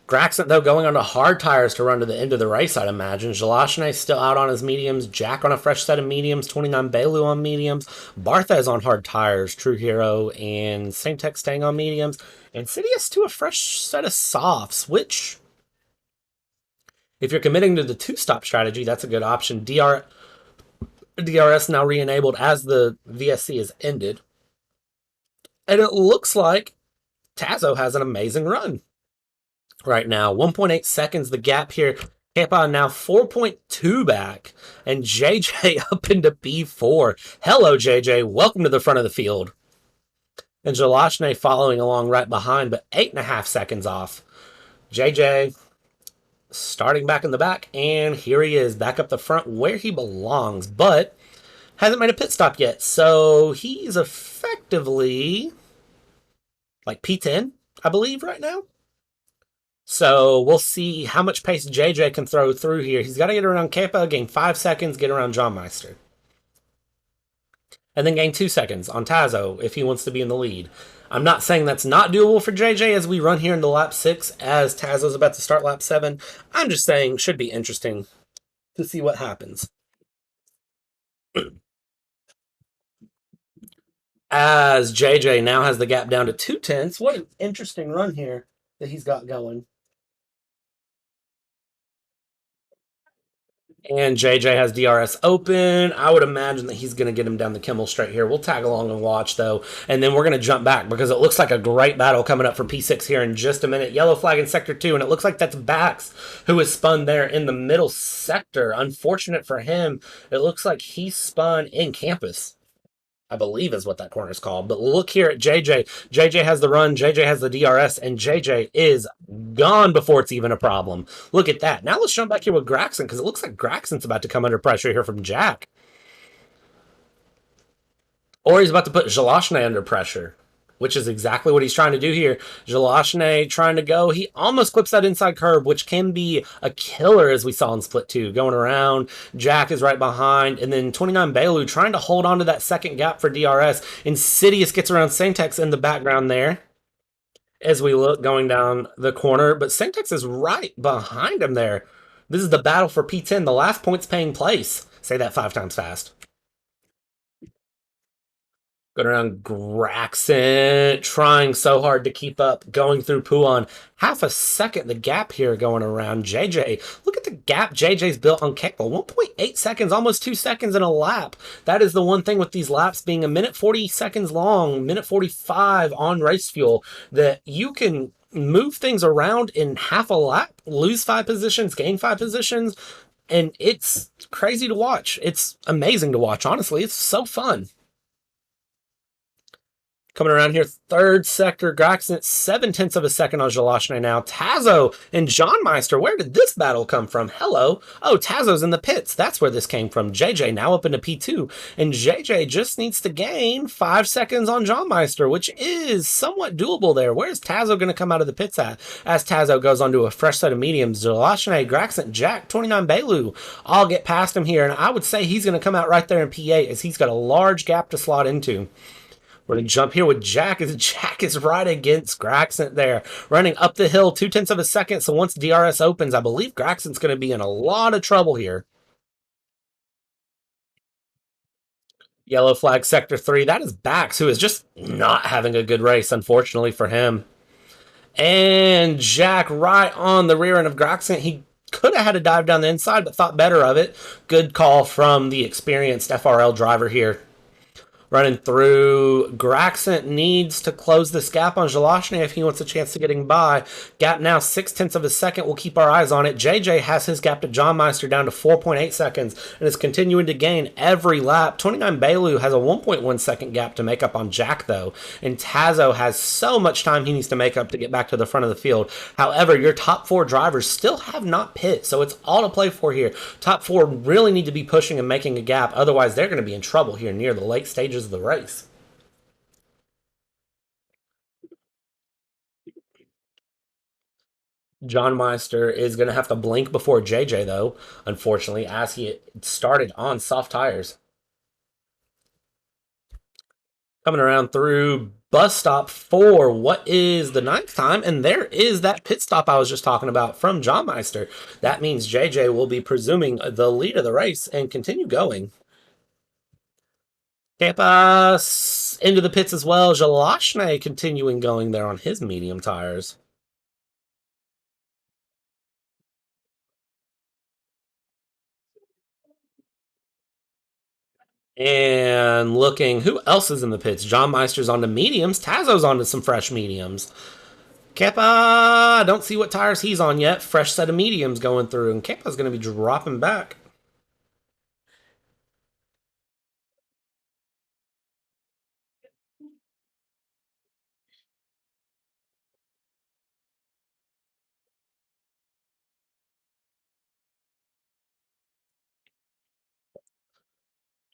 Graxent, though, going on to hard tires to run to the end of the race, I'd imagine. Żelazny still out on his mediums. Jack on a fresh set of mediums. 29 Balu on mediums. Barthez on hard tires. True Hero and Sametech staying on mediums. Insidious to a fresh set of softs, which, if you're committing to the two-stop strategy, that's a good option. DRS now re-enabled as the VSC is ended. And it looks like Tazo has an amazing run right now. 1.8 seconds, the gap here. Kepa now 4.2 back. And JJ up into P4. Hello, JJ. Welcome to the front of the field. And Żelazny following along right behind, but 8.5 seconds off. JJ starting back in the back, and here he is back up the front where he belongs, but hasn't made a pit stop yet. So he's effectively like P10, I believe, right now. So we'll see how much pace JJ can throw through here. He's got to get around Kepa, gain 5 seconds, get around JohnMeister. And then gain 2 seconds on Tazo if he wants to be in the lead. I'm not saying that's not doable for JJ as we run here into lap 6 as Tazo's about to start lap 7. I'm just saying should be interesting to see what happens. As JJ now has the gap down to 2/10. What an interesting run here that he's got going. And JJ has DRS open. I would imagine that he's going to get him down the Kimmel straight here. We'll tag along and watch, though. And then we're going to jump back because it looks like a great battle coming up for P6 here in just a minute. Yellow flag in Sector 2, and it looks like that's Bax who is spun there in the middle sector. Unfortunate for him. It looks like he spun in campus, I believe is what that corner is called. But look here at JJ. JJ has the run. JJ has the DRS. And JJ is gone before it's even a problem. Look at that. Now let's jump back here with Graxent because it looks like Graxent's about to come under pressure here from Jack. Or he's about to put Żelazny under pressure, which is exactly what he's trying to do here. Żelazny trying to go. He almost clips that inside curb, which can be a killer as we saw in Split 2. Going around, Jack is right behind, and then 29 Balu trying to hold on to that second gap for DRS. Insidious gets around Saintex in the background there as we look going down the corner, but Saintex is right behind him there. This is the battle for P10. The last point's paying place. Say that 5 times fast. Going around Graxent, trying so hard to keep up, going through Puon. Half a second, the gap here going around JJ. Look at the gap JJ's built on Kepa. 1.8 seconds, almost 2 seconds in a lap. That is the one thing with these laps being a minute 40 seconds long, minute 45 on race fuel, that you can move things around in half a lap, lose 5 positions, gain 5 positions, and it's crazy to watch. It's amazing to watch, honestly. It's so fun. Coming around here, third sector, Graxent, 7/10 of a second on Żelazny now. Tazo and JohnMeister, where did this battle come from? Hello. Oh, Tazo's in the pits. That's where this came from. JJ now up into P2, and JJ just needs to gain 5 seconds on JohnMeister, which is somewhat doable there. Where's Tazo going to come out of the pits at? As Tazo goes onto a fresh set of mediums, Żelazny, Graxent, Jack, 29 Balu all get past him here, and I would say he's going to come out right there in P8 as he's got a large gap to slot into. We're going to jump here with Jack, as Jack is right against Graxent there. Running up the hill, 0.2 of a second, so once DRS opens, I believe Graxent's going to be in a lot of trouble here. Yellow flag, Sector 3. That is Bax, who is just not having a good race, unfortunately for him. And Jack right on the rear end of Graxent. He could have had a dive down the inside, but thought better of it. Good call from the experienced FRL driver here. Running through, Graxent needs to close this gap on Żelazny if he wants a chance to getting by. Gap now 0.6 of a second. We'll keep our eyes on it. JJ has his gap to JohnMeister down to 4.8 seconds and is continuing to gain every lap. 29 Balu has a 1.1 second gap to make up on Jack though, and Tazo has so much time he needs to make up to get back to the front of the field. However, your top 4 drivers still have not pit, so it's all to play for here. Top 4 really need to be pushing and making a gap, otherwise they're going to be in trouble here near the late stages of the race. JohnMeister is going to have to blink before JJ, though, unfortunately, as he started on soft tires. Coming around through bus stop 4, what is the 9th time? And there is that pit stop I was just talking about from JohnMeister. That means JJ will be presuming the lead of the race and continue going. Kepa into the pits as well. Żelazny continuing going there on his medium tires. And looking, who else is in the pits? JohnMeister's on the mediums. Tazo's on to some fresh mediums. Kepa, I don't see what tires he's on yet. Fresh set of mediums going through, and Kepa's going to be dropping back.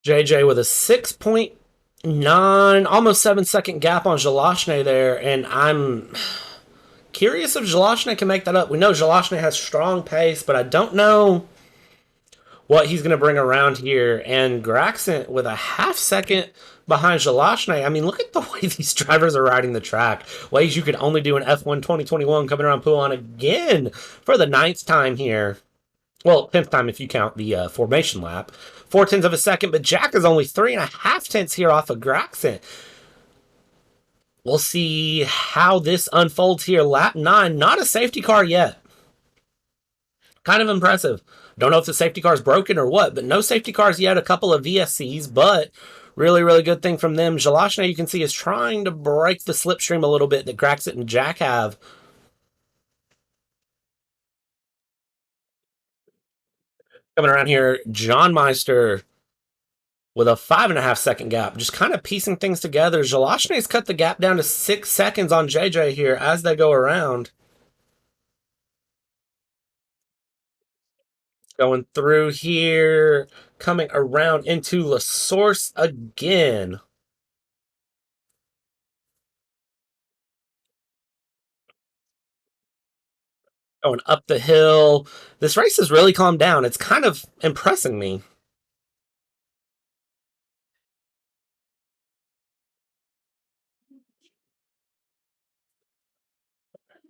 JJ with a 6.9, almost 7 second gap on Żelazny there, and I'm curious if Żelazny can make that up. We know Żelazny has strong pace, but I don't know what he's going to bring around here. And Graxent with a half second behind Żelazny. I mean, look at the way these drivers are riding the track. Ways you could only do an F1 2021 coming around Poulon again for the 9th time here. Well, 10th time if you count the formation lap. 0.4 of a second, but Jack is only 3.5 tenths here off of Graxent. We'll see how this unfolds here. Lap 9, not a safety car yet. Kind of impressive. Don't know if the safety car is broken or what, but no safety cars yet. A couple of VSCs, but really, really good thing from them. Żelazny, you can see, is trying to break the slipstream a little bit that Graxent and Jack have. Coming around here, JohnMeister with a 5.5 second gap, just kind of piecing things together. Żelazny's cut the gap down to 6 seconds on JJ here as they go around. Going through here, coming around into La Source again. Going up the hill. This race has really calmed down. It's kind of impressing me.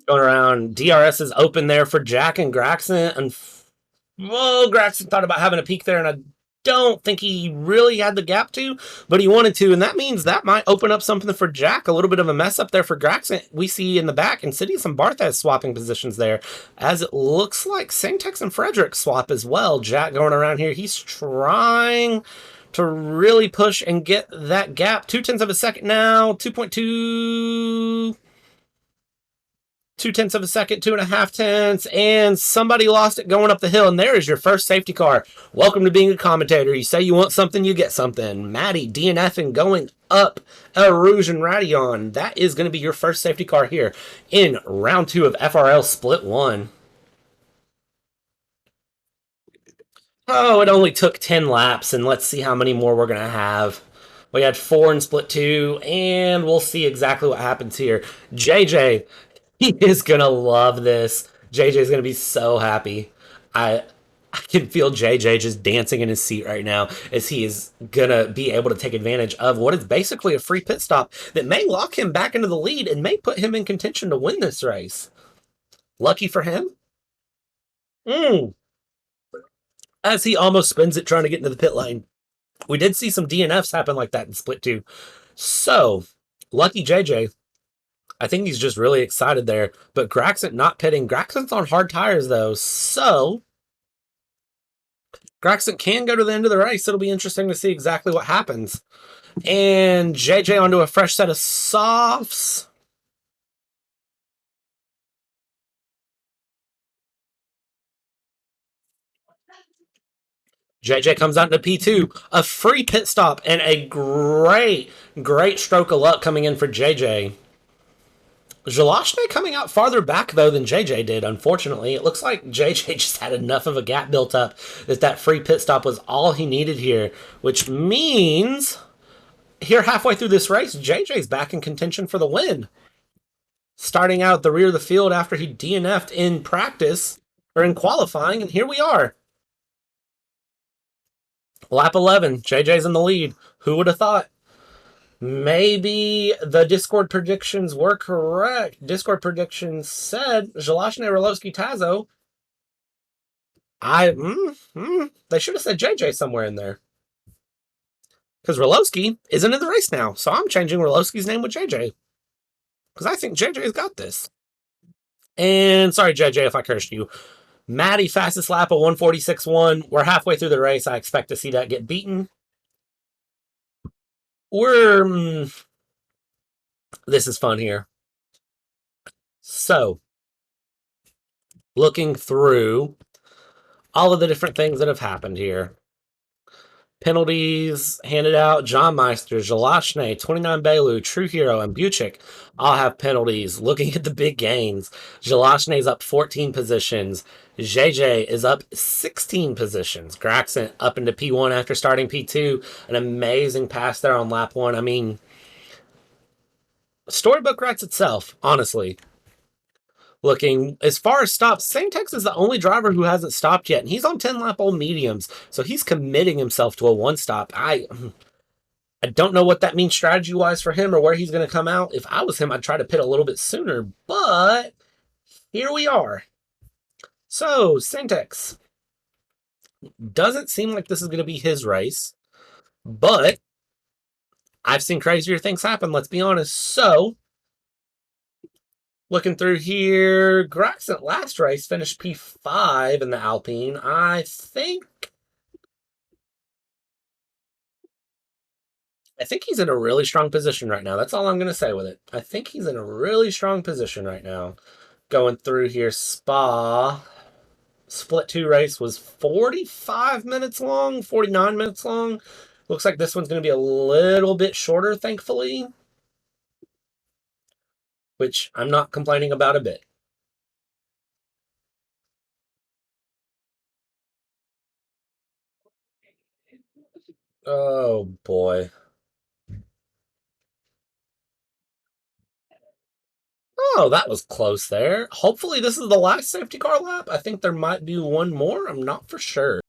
Going around, DRS is open there for Jack and Graxent, and whoa, Graxent thought about having a peek there, and I don't think he really had the gap to, but he wanted to, and that means that might open up something for Jack. A little bit of a mess up there for Graxent. We see in the back, Insidious and Barthez swapping positions there, as it looks like Saintex and Fryderyk swap as well. Jack going around here, he's trying to really push and get that gap. 0.2 of a second now, 2.2... 2/10 of a second, 2.5 tenths, and somebody lost it going up the hill, and there is your first safety car. Welcome to being a commentator. You say you want something, you get something. Maddie DNFing going up Rouge and Radion. That is going to be your first safety car here in round 2 of FRL Split 1. Oh, it only took 10 laps, and let's see how many more we're going to have. We had 4 in Split 2, and we'll see exactly what happens here. JJ, he is going to love this. JJ is going to be so happy. I can feel JJ just dancing in his seat right now as he is going to be able to take advantage of what is basically a free pit stop that may lock him back into the lead and may put him in contention to win this race. Lucky for him. As he almost spins it trying to get into the pit lane. We did see some DNFs happen like that in Split 2. So, lucky JJ. I think he's just really excited there. But Graxent not pitting. Graxent's on hard tires, though. So, Graxent can go to the end of the race. It'll be interesting to see exactly what happens. And JJ onto a fresh set of softs. JJ comes out into P2. A free pit stop and a great stroke of luck coming in for JJ. Żelazny coming out farther back, though, than JJ did, unfortunately. It looks like JJ just had enough of a gap built up that free pit stop was all he needed here, which means here halfway through this race, JJ's back in contention for the win. Starting out at the rear of the field after he DNF'd in practice, or in qualifying, and here we are. Lap 11, JJ's in the lead. Who would have thought? Maybe the Discord predictions were correct. Discord predictions said Żelazny, Orlowski, Tazo. They should have said JJ somewhere in there. Because Orlowski isn't in the race now, so I'm changing Orlowski's name with JJ. Because I think JJ's got this. And sorry, JJ, if I cursed you. Maddie, fastest lap of 146.1. We're halfway through the race. I expect to see that get beaten. This is fun here. So, looking through all of the different things that have happened here. Penalties handed out. JohnMeister, Żelazny, 29 Balu, True Hero, and MBuciek all have penalties. Looking at the big gains, Żelazny's up 14 positions. JJ is up 16 positions. Graxent up into P1 after starting P2. An amazing pass there on lap 1. I mean, storybook writes itself, honestly. Looking as far as stops, Saintex is the only driver who hasn't stopped yet, and he's on 10-lap-old mediums, so he's committing himself to a one-stop. I don't know what that means strategy-wise for him or where he's going to come out. If I was him, I'd try to pit a little bit sooner, but here we are. So, Saintex. Doesn't seem like this is going to be his race, but I've seen crazier things happen, let's be honest. So, looking through here, Graxent last race finished P5 in the Alpine. I think he's in a really strong position right now. That's all I'm going to say with it. I think he's in a really strong position right now. Going through here, Spa. Split 2 race was 45 minutes long, 49 minutes long. Looks like this one's going to be a little bit shorter, thankfully. Which I'm not complaining about a bit. Oh, boy. Oh, that was close there. Hopefully this is the last safety car lap. I think there might be one more. I'm not for sure.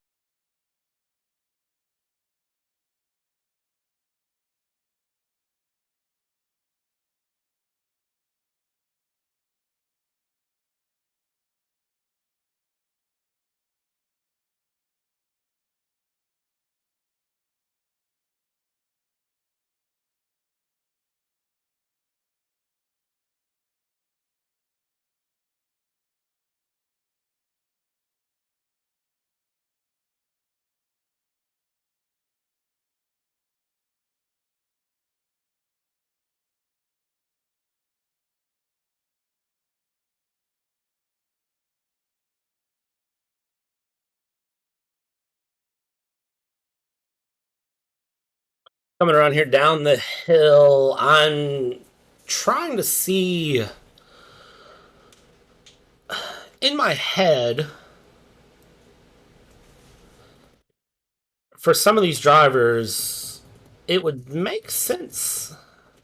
Coming around here down the hill, I'm trying to see in my head for some of these drivers, it would make sense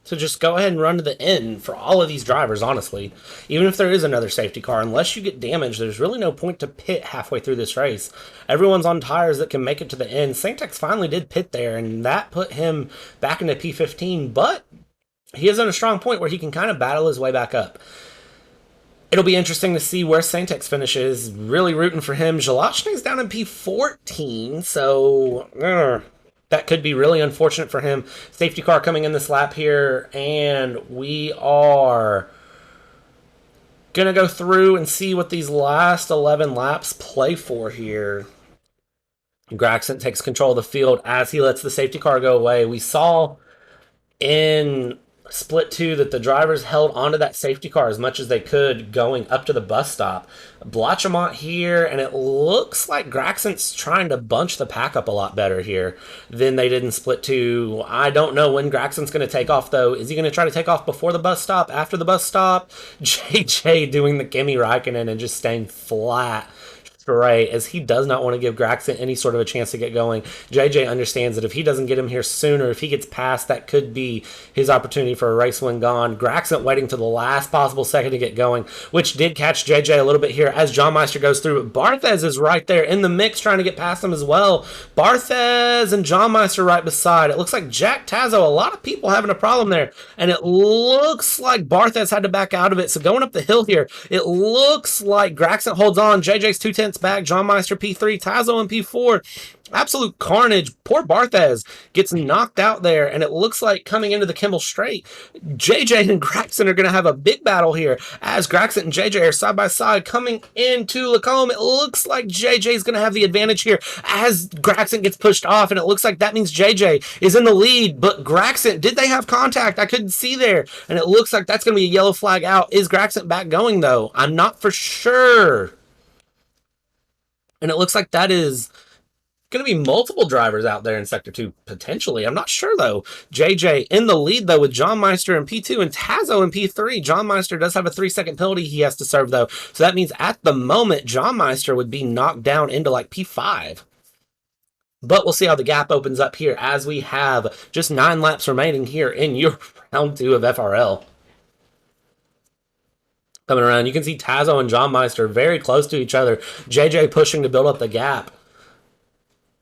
to just go ahead and run to the end for all of these drivers, honestly. Even if there is another safety car, unless you get damaged, there's really no point to pit halfway through this race. Everyone's on tires that can make it to the end. Saintex finally did pit there, and that put him back into P15, but he is in a strong point where he can kind of battle his way back up. It'll be interesting to see where Saintex finishes. Really rooting for him. Żelazny's down in P14, so that could be really unfortunate for him. Safety car coming in this lap here, and we are going to go through and see what these last 11 laps play for here. Graxent takes control of the field as he lets the safety car go away. We saw in split 2 that the drivers held onto that safety car as much as they could going up to the bus stop. Blanchimont here, and it looks like Graxent's trying to bunch the pack up a lot better here than they did in split 2. I don't know when Graxent's going to take off, though. Is he going to try to take off before the bus stop, after the bus stop? JJ doing the Kimi Räikkönen and just staying flat straight, as he does not want to give Graxent any sort of a chance to get going. JJ understands that if he doesn't get him here sooner, if he gets past, that could be his opportunity for a race win gone. Graxent waiting to the last possible second to get going, which did catch JJ a little bit here as JohnMeister goes through. Barthez is right there in the mix trying to get past him as well. Barthez and JohnMeister right beside. It looks like Jack Tazo, a lot of people having a problem there, and it looks like Barthez had to back out of it. So going up the hill here, it looks like Graxent holds on. JJ's 2/10 back. JohnMeister P3, Tazo in P4. Absolute carnage. Poor Barthez gets knocked out there, and it looks like coming into the Kimmel Straight, JJ and Graxent are going to have a big battle here as Graxent and JJ are side by side coming into Lacombe. It looks like JJ is going to have the advantage here as Graxent gets pushed off, and it looks like that means JJ is in the lead, but Graxent, did they have contact? I couldn't see there, and it looks like that's going to be a yellow flag out. Is Graxent back going, though? I'm not for sure. And it looks like that is going to be multiple drivers out there in Sector 2, potentially. I'm not sure, though. JJ in the lead, though, with JohnMeister in P2 and Tazo in P3. JohnMeister does have a 3-second penalty he has to serve, though. So that means at the moment, JohnMeister would be knocked down into like P5. But we'll see how the gap opens up here as we have just 9 laps remaining here in your round 2 of FRL. Coming around, you can see Tazo and JohnMeister very close to each other. JJ pushing to build up the gap.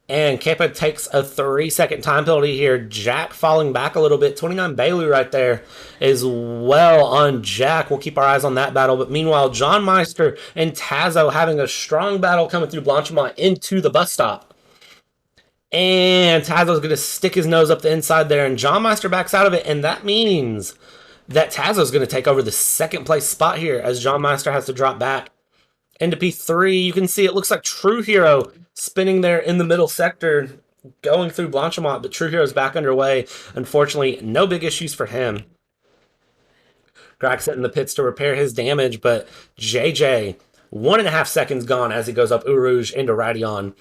And Kepa takes a 3-second time penalty here. Jack falling back a little bit. 29 Balu right there as well on Jack. We'll keep our eyes on that battle. But meanwhile, JohnMeister and Tazo having a strong battle coming through Blanchimont into the bus stop. And Tazo's going to stick his nose up the inside there. And JohnMeister backs out of it. And that means that Tazo's going to take over the second place spot here as JohnMeister has to drop back into P3. You can see it looks like True Hero spinning there in the middle sector going through Blanchimont, but True Hero's back underway. Unfortunately, no big issues for him. Graxent in the pits to repair his damage, but JJ, 1.5 seconds gone as he goes up Rouge into Radion.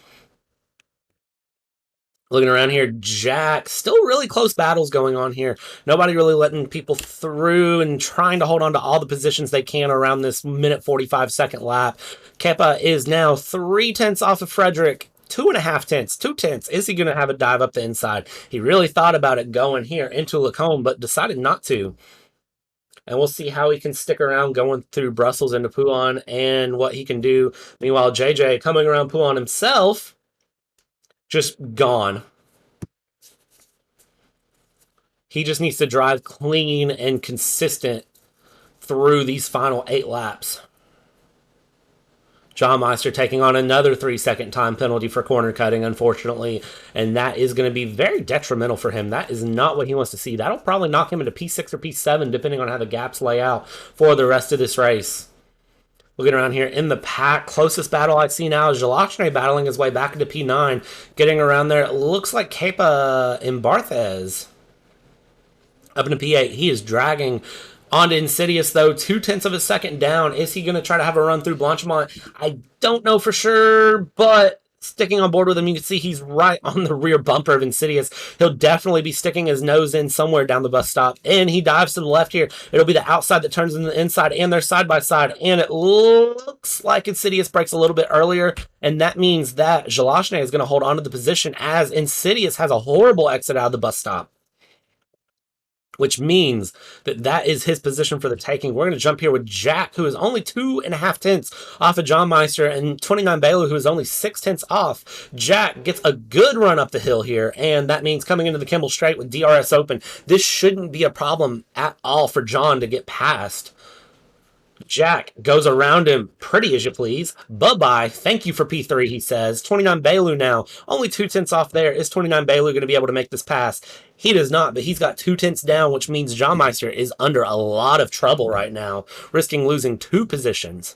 Looking around here, Jack, still really close battles going on here. Nobody really letting people through and trying to hold on to all the positions they can around this minute 45-second lap. Kepa is now 3/10 off of Fryderyk. 2.5 tenths, 2 tenths. Is he going to have a dive up the inside? He really thought about it going here into Lacombe, but decided not to. And we'll see how he can stick around going through Brussels into Poulan and what he can do. Meanwhile, JJ coming around Poulan himself, just gone. He just needs to drive clean and consistent through these final 8 laps. JohnMeister taking on another 3-second time penalty for corner cutting, unfortunately, and that is going to be very detrimental for him. That is not what he wants to see. That'll probably knock him into P6 or P7, depending on how the gaps lay out for the rest of this race. Looking around here in the pack, closest battle I see now is Żelazny battling his way back into P9. Getting around there, it looks like Kepa and Barthez up into P8. He is dragging onto Insidious, though. 0.2 of a second down. Is he going to try to have a run through Blanchimont? I don't know for sure, but sticking on board with him. You can see he's right on the rear bumper of Insidious. He'll definitely be sticking his nose in somewhere down the bus stop. And he dives to the left here. It'll be the outside that turns into the inside, and they're side by side. And it looks like Insidious breaks a little bit earlier. And that means that Żelazny is going to hold on to the position as Insidious has a horrible exit out of the bus stop, which means that that is his position for the taking. We're going to jump here with Jack, who is only 2.5 tenths off of JohnMeister, and 29 Balu, who is only 6 tenths off. Jack gets a good run up the hill here, and that means coming into the Kimball Straight with DRS open. This shouldn't be a problem at all for John to get past. Jack goes around him pretty as you please. Bye-bye. Thank you for P3, he says. 29 Balu now. Only 2 tenths off there. Is 29 Balu going to be able to make this pass? He does not, but he's got 2 tenths down, which means JohnMeister is under a lot of trouble right now, risking losing 2 positions.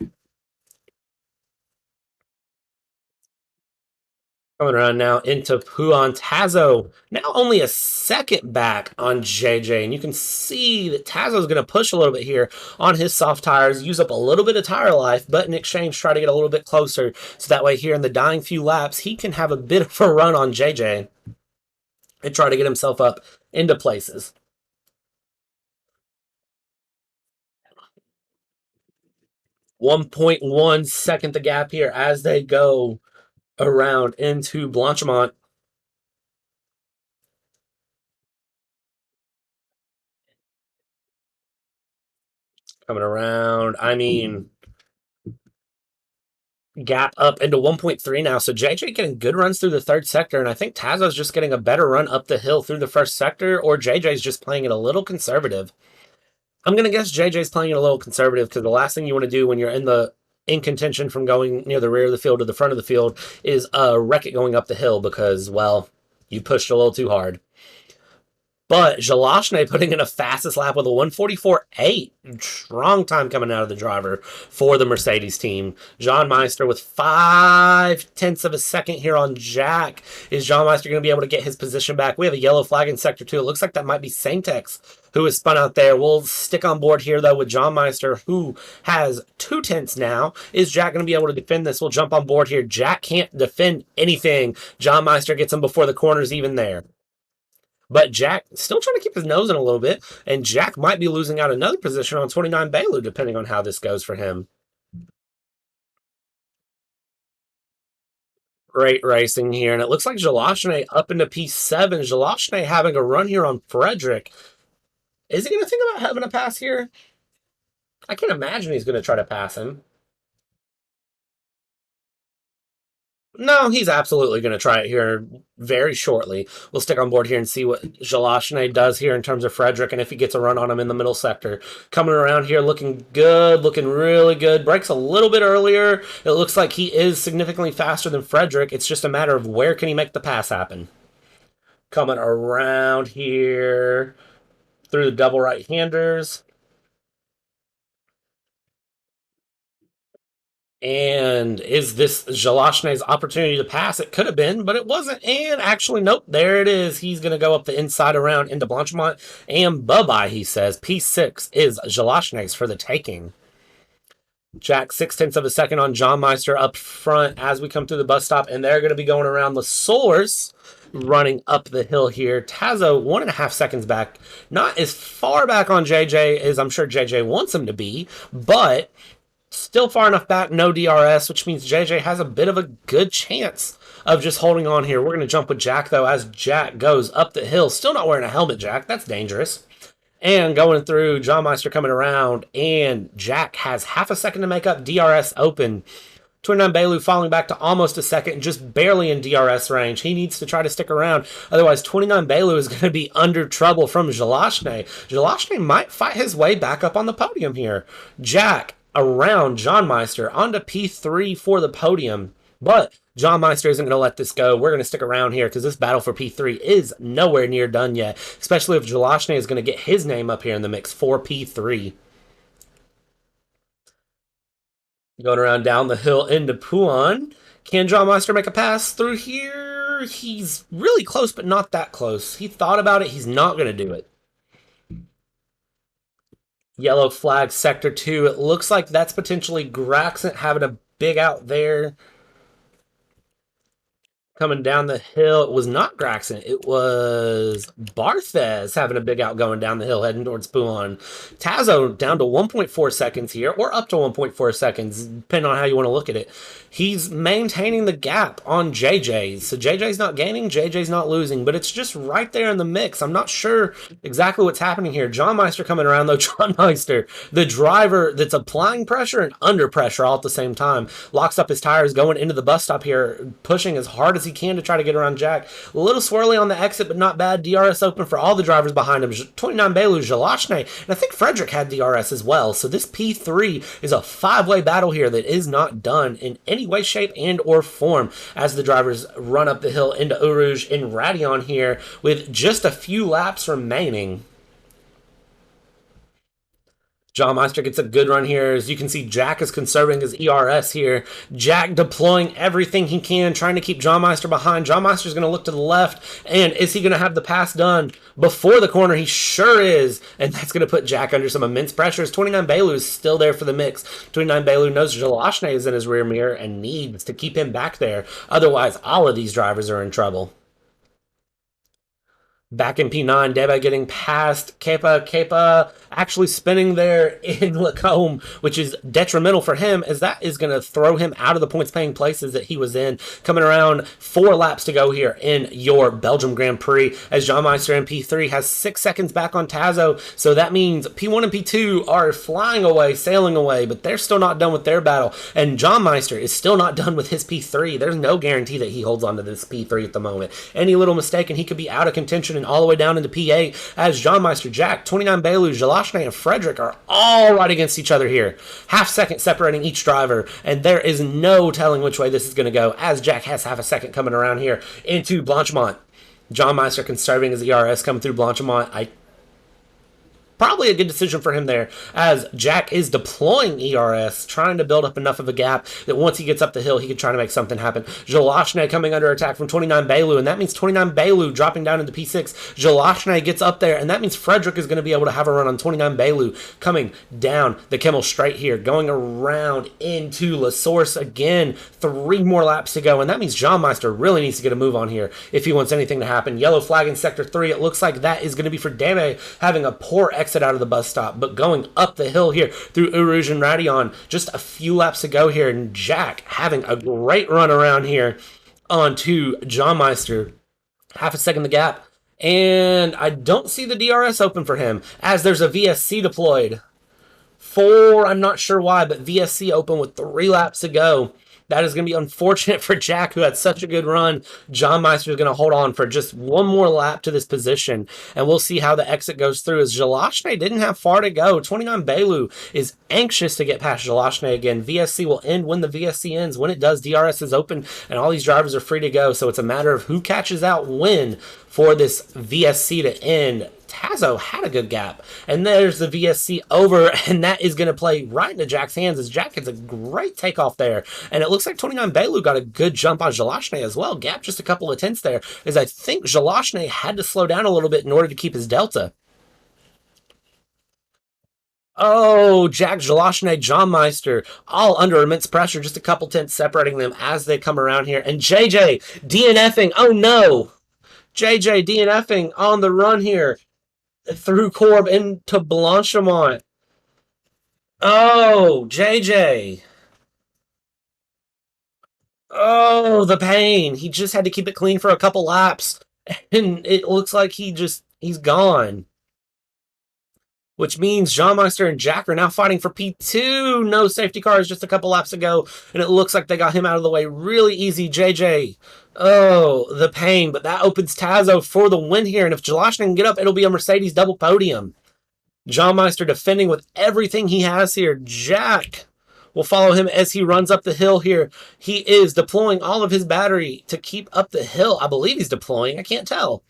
Coming around now into Puan. Tazo now only a second back on JJ, and you can see that Tazo's going to push a little bit here on his soft tires, use up a little bit of tire life, but in exchange try to get a little bit closer, so that way here in the dying few laps he can have a bit of a run on JJ and try to get himself up into places. 1.1 second the gap here as they go around into Blanchimont. Coming around, I mean, gap up into 1.3 now. So JJ getting good runs through the third sector, and I think Tazo's just getting a better run up the hill through the first sector, or JJ's just playing it a little conservative. I'm going to guess JJ's playing it a little conservative, because the last thing you want to do when you're in contention from going near the rear of the field to the front of the field is wreck it going up the hill, because, well, you pushed a little too hard. But Żelazny putting in a fastest lap with a 1:44.8. Strong time coming out of the driver for the Mercedes team. JohnMeister with 5 tenths of a second here on Jack. Is JohnMeister going to be able to get his position back? We have a yellow flag in Sector 2. It looks like that might be Saintex who is spun out there. We'll stick on board here, though, with JohnMeister, who has 2 tenths now. Is Jack going to be able to defend this? We'll jump on board here. Jack can't defend anything. JohnMeister gets him before the corner's even there. But Jack still trying to keep his nose in a little bit, and Jack might be losing out another position on 29 Balu, depending on how this goes for him. Great racing here, and it looks like Żelazny up into P7. Żelazny having a run here on Fryderyk. Is he going to think about having a pass here? I can't imagine he's going to try to pass him. No, he's absolutely going to try it here very shortly. We'll stick on board here and see what Żelazny does here in terms of Fryderyk, and if he gets a run on him in the middle sector. Coming around here looking good, looking really good. Breaks a little bit earlier. It looks like he is significantly faster than Fryderyk. It's just a matter of where can he make the pass happen. Coming around here through the double right-handers. And is this Żelazny's opportunity to pass? It could have been, but it wasn't. And actually, nope, there it is. He's going to go up the inside around into Blanchimont. And bye-bye, he says. P6 is Żelazny's for the taking. Jack, 6 tenths of a second on JohnMeister up front as we come through the bus stop. And they're going to be going around the source, running up the hill here. Tazo, 1.5 seconds back. Not as far back on JJ as I'm sure JJ wants him to be, but still far enough back, no DRS, which means JJ has a bit of a good chance of just holding on here. We're going to jump with Jack, though, as Jack goes up the hill. Still not wearing a helmet, Jack. That's dangerous. And going through, JohnMeister coming around, and Jack has half a second to make up. DRS open. 29 Balu falling back to almost a second, just barely in DRS range. He needs to try to stick around. Otherwise, 29 Balu is going to be under trouble from Żelazny. Żelazny might fight his way back up on the podium here. Jack around JohnMeister onto P3 for the podium, but JohnMeister isn't going to let this go. We're going to stick around here because this battle for P3 is nowhere near done yet, especially if Żelazny is going to get his name up here in the mix for P3. Going around down the hill into Puan. Can JohnMeister make a pass through here? He's really close, but not that close. He thought about it. He's not going to do it. Yellow flag, Sector 2. It looks like that's potentially Graxent having a big out there. coming down the hill. It was not Graxent. It was Barthez having a big out going down the hill, heading towards Poulon. Tazo down to 1.4 seconds here, or up to 1.4 seconds, depending on how you want to look at it. He's maintaining the gap on JJ's. So JJ's not gaining, JJ's not losing, but it's just right there in the mix. I'm not sure exactly what's happening here. JohnMeister coming around, though. JohnMeister, the driver that's applying pressure and under pressure all at the same time, locks up his tires going into the bus stop here, pushing as hard as he can to try to get around Jack. A little swirly on the exit, but not bad. DRS open for all the drivers behind him. 29 Balu, Żelazny, and I think Fryderyk had DRS as well. So this P3 is a five-way battle here that is not done in any way, shape, and or form as the drivers run up the hill into Rouge in Radeon here with just a few laps remaining. JohnMeister gets a good run here. As you can see, Jack is conserving his ERS here. Jack deploying everything he can, trying to keep JohnMeister behind. JohnMeister's going to look to the left, and is he going to have the pass done before the corner? He sure is, and that's going to put Jack under some immense pressure. 29 Balu is still there for the mix. 29 Balu knows Żelazny is in his rear mirror and needs to keep him back there. Otherwise, all of these drivers are in trouble. Back in P9, Deba getting past Kepa. Kepa actually spinning there in Lacombe, which is detrimental for him, as that is going to throw him out of the points-paying places that he was in. Coming around 4 laps to go here in your Belgium Grand Prix, as JohnMeister in P3 has 6 seconds back on Tazo. So that means P1 and P2 are flying away, sailing away, but they're still not done with their battle. And JohnMeister is still not done with his P3. There's no guarantee that he holds on to this P3 at the moment. Any little mistake and he could be out of contention and all the way down into P8, as JohnMeister, Jack, 29 Balu, Żelazny, and Fryderyk are all right against each other here. Half second separating each driver, and there is no telling which way this is going to go, as Jack has half a second coming around here into Blanchimont. JohnMeister conserving his ERS coming through Blanchimont. Probably a good decision for him there, as Jack is deploying ERS, trying to build up enough of a gap that once he gets up the hill, he can try to make something happen. Żelazny coming under attack from 29 Balu, and that means 29 Balu dropping down into P6. Żelazny gets up there, and that means Fryderyk is going to be able to have a run on 29 Balu, coming down the Kimmel straight here, going around into La Source again. 3 more laps to go, and that means JohnMeister really needs to get a move on here if he wants anything to happen. Yellow flag in Sector 3. It looks like that is going to be for Deme having a poor exit out of the bus stop, but going up the hill here through Rouge and Radeon. Just a few laps to go here, and Jack having a great run around here onto JohnMeister. Half a second the gap, and I don't see the DRS open for him, as there's a VSC deployed. 4, I'm not sure why, but VSC open with 3 laps to go. That is going to be unfortunate for Jack, who had such a good run. JohnMeister is going to hold on for just 1 more lap to this position, and we'll see how the exit goes through, as Żelazny didn't have far to go. 29 Balu is anxious to get past Żelazny again. VSC will end when the VSC ends. When it does, DRS is open, and all these drivers are free to go, so it's a matter of who catches out when for this VSC to end. Tazo had a good gap, and there's the VSC over, and that is going to play right into Jack's hands, as Jack gets a great takeoff there, and it looks like 29 Balu got a good jump on Żelazny as well. Gap just a couple of tenths there, as I think Żelazny had to slow down a little bit in order to keep his delta. Oh, Jack, Żelazny, JohnMeister, all under immense pressure, just a couple tenths separating them as they come around here, and JJ DNFing, oh no! JJ DNFing on the run here through Corb into Blanchimont. Oh, JJ. Oh, the pain. He just had to keep it clean for a couple laps, and it looks like he's gone. Which means JohnMeister and Jack are now fighting for P2. No safety cars just a couple laps ago, and it looks like they got him out of the way really easy. JJ, oh, the pain, but that opens Tazo for the win here, and if Żelazny can get up, it'll be a Mercedes double podium. JohnMeister defending with everything he has here. Jack will follow him as he runs up the hill here. He is deploying all of his battery to keep up the hill. I believe he's deploying. I can't tell.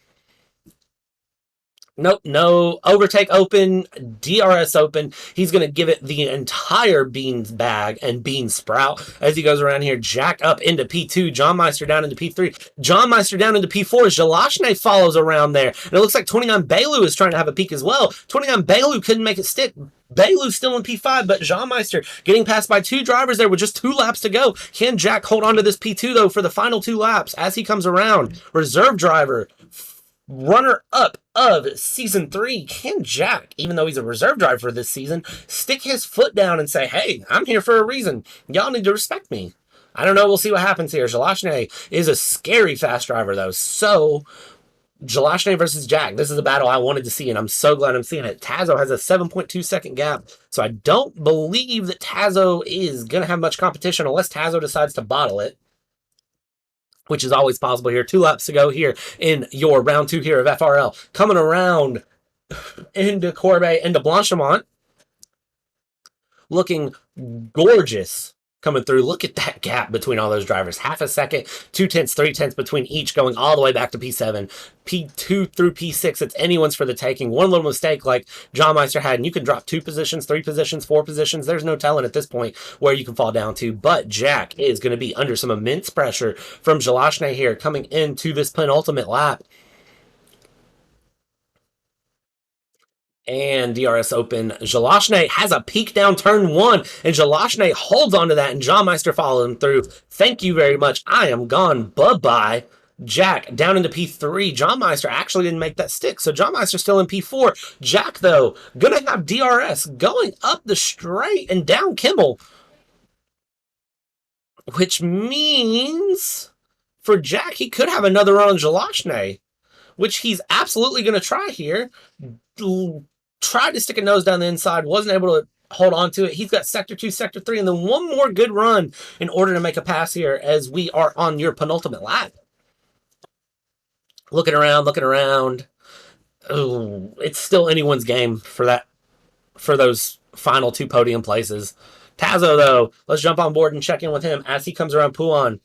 Nope, no. Overtake open, DRS open. He's going to give it the entire beans bag and bean sprout as he goes around here. Jack up into P2. JohnMeister down into P3. JohnMeister down into P4. Żelazny follows around there. And it looks like 29 Balu is trying to have a peek as well. 29 Balu couldn't make it stick. Balu still in P5, but JohnMeister getting passed by 2 drivers there with just 2 laps to go. Can Jack hold on to this P2, though, for the final 2 laps as he comes around? Reserve driver, runner-up of Season 3. Can Jack, even though he's a reserve driver for this season, stick his foot down and say, hey, I'm here for a reason. Y'all need to respect me. I don't know. We'll see what happens here. Żelazny is a scary fast driver, though. So, Żelazny versus Jack. This is a battle I wanted to see, and I'm so glad I'm seeing it. Tazo has a 7.2 second gap, so I don't believe that Tazo is going to have much competition unless Tazo decides to bottle it, which is always possible here. 2 laps to go here in your round 2 here of FRL. Coming around into Corbe, into Blanchimont. Looking gorgeous coming through. Look at that gap between all those drivers. Half a second, 2 tenths, 3 tenths between each, going all the way back to P7. P2 through P6, it's anyone's for the taking. One little mistake like JohnMeister had, and you can drop 2 positions, 3 positions, 4 positions. There's no telling at this point where you can fall down to. But Jack is going to be under some immense pressure from Żelazny here coming into this penultimate lap. And DRS open. Żelazny has a peak down turn 1, and Żelazny holds onto that, and JohnMeister following through. Thank you very much. I am gone. Bye-bye. Jack down into P3. JohnMeister actually didn't make that stick, so JohnMeister still in P4. Jack, though, gonna have DRS going up the straight and down Kimmel, which means for Jack, he could have another run on Żelazny, which he's absolutely going to try here. Tried to stick a nose down the inside, wasn't able to hold on to it. He's got Sector 2, Sector 3, and then one more good run in order to make a pass here as we are on your penultimate lap. Looking around, looking around. Ooh, it's still anyone's game for that, for those final 2 podium places. Tazo, though, let's jump on board and check in with him as he comes around Pouan.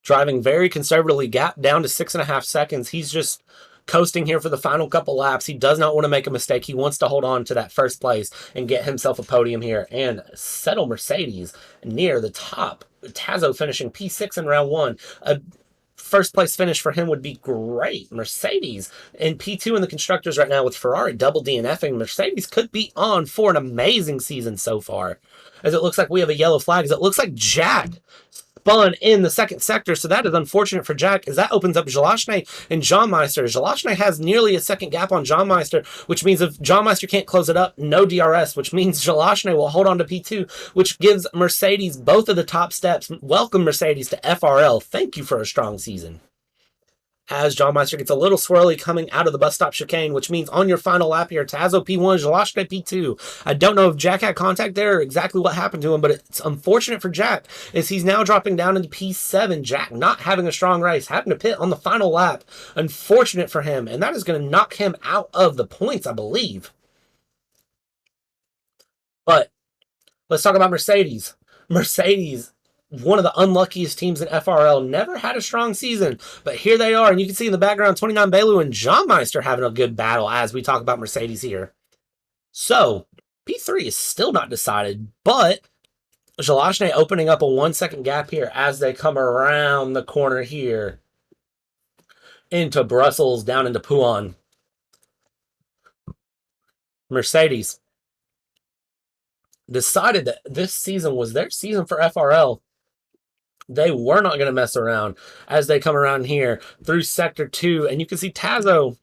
Driving very conservatively, gap down to 6.5 seconds. He's just coasting here for the final couple laps. He does not want to make a mistake. He wants to hold on to that first place and get himself a podium here and settle Mercedes near the top. Tazo finishing P6 in round 1. A first place finish for him would be great. Mercedes in P2 in the constructors right now with Ferrari double DNFing. Mercedes could be on for an amazing season so far. As it looks like we have a yellow flag. As it looks like Jack spun in the second sector, so that is unfortunate for Jack, as that opens up Żelazny and JohnMeister. Żelazny has nearly a second gap on JohnMeister, which means if JohnMeister can't close it up, no DRS, which means Żelazny will hold on to P2, which gives Mercedes both of the top steps. Welcome, Mercedes, to FRL. Thank you for a strong season. As JohnMeister gets a little swirly coming out of the bus stop chicane, which means on your final lap here, Tazo P1, Żelazny P2. I don't know if Jack had contact there or exactly what happened to him, but it's unfortunate for Jack as he's now dropping down into P7. Jack not having a strong race, having to pit on the final lap. Unfortunate for him, and that is going to knock him out of the points, I believe. But let's talk about Mercedes. Mercedes, one of the unluckiest teams in FRL, never had a strong season, but here they are, and you can see in the background 29 Balu and JohnMeister having a good battle as we talk about Mercedes here. So, P3 is still not decided, but Żelazny opening up a 1 second gap here as they come around the corner here into Brussels, down into Pouan. Mercedes decided that this season was their season for FRL. They were not going to mess around as they come around here through Sector 2. And you can see Tazo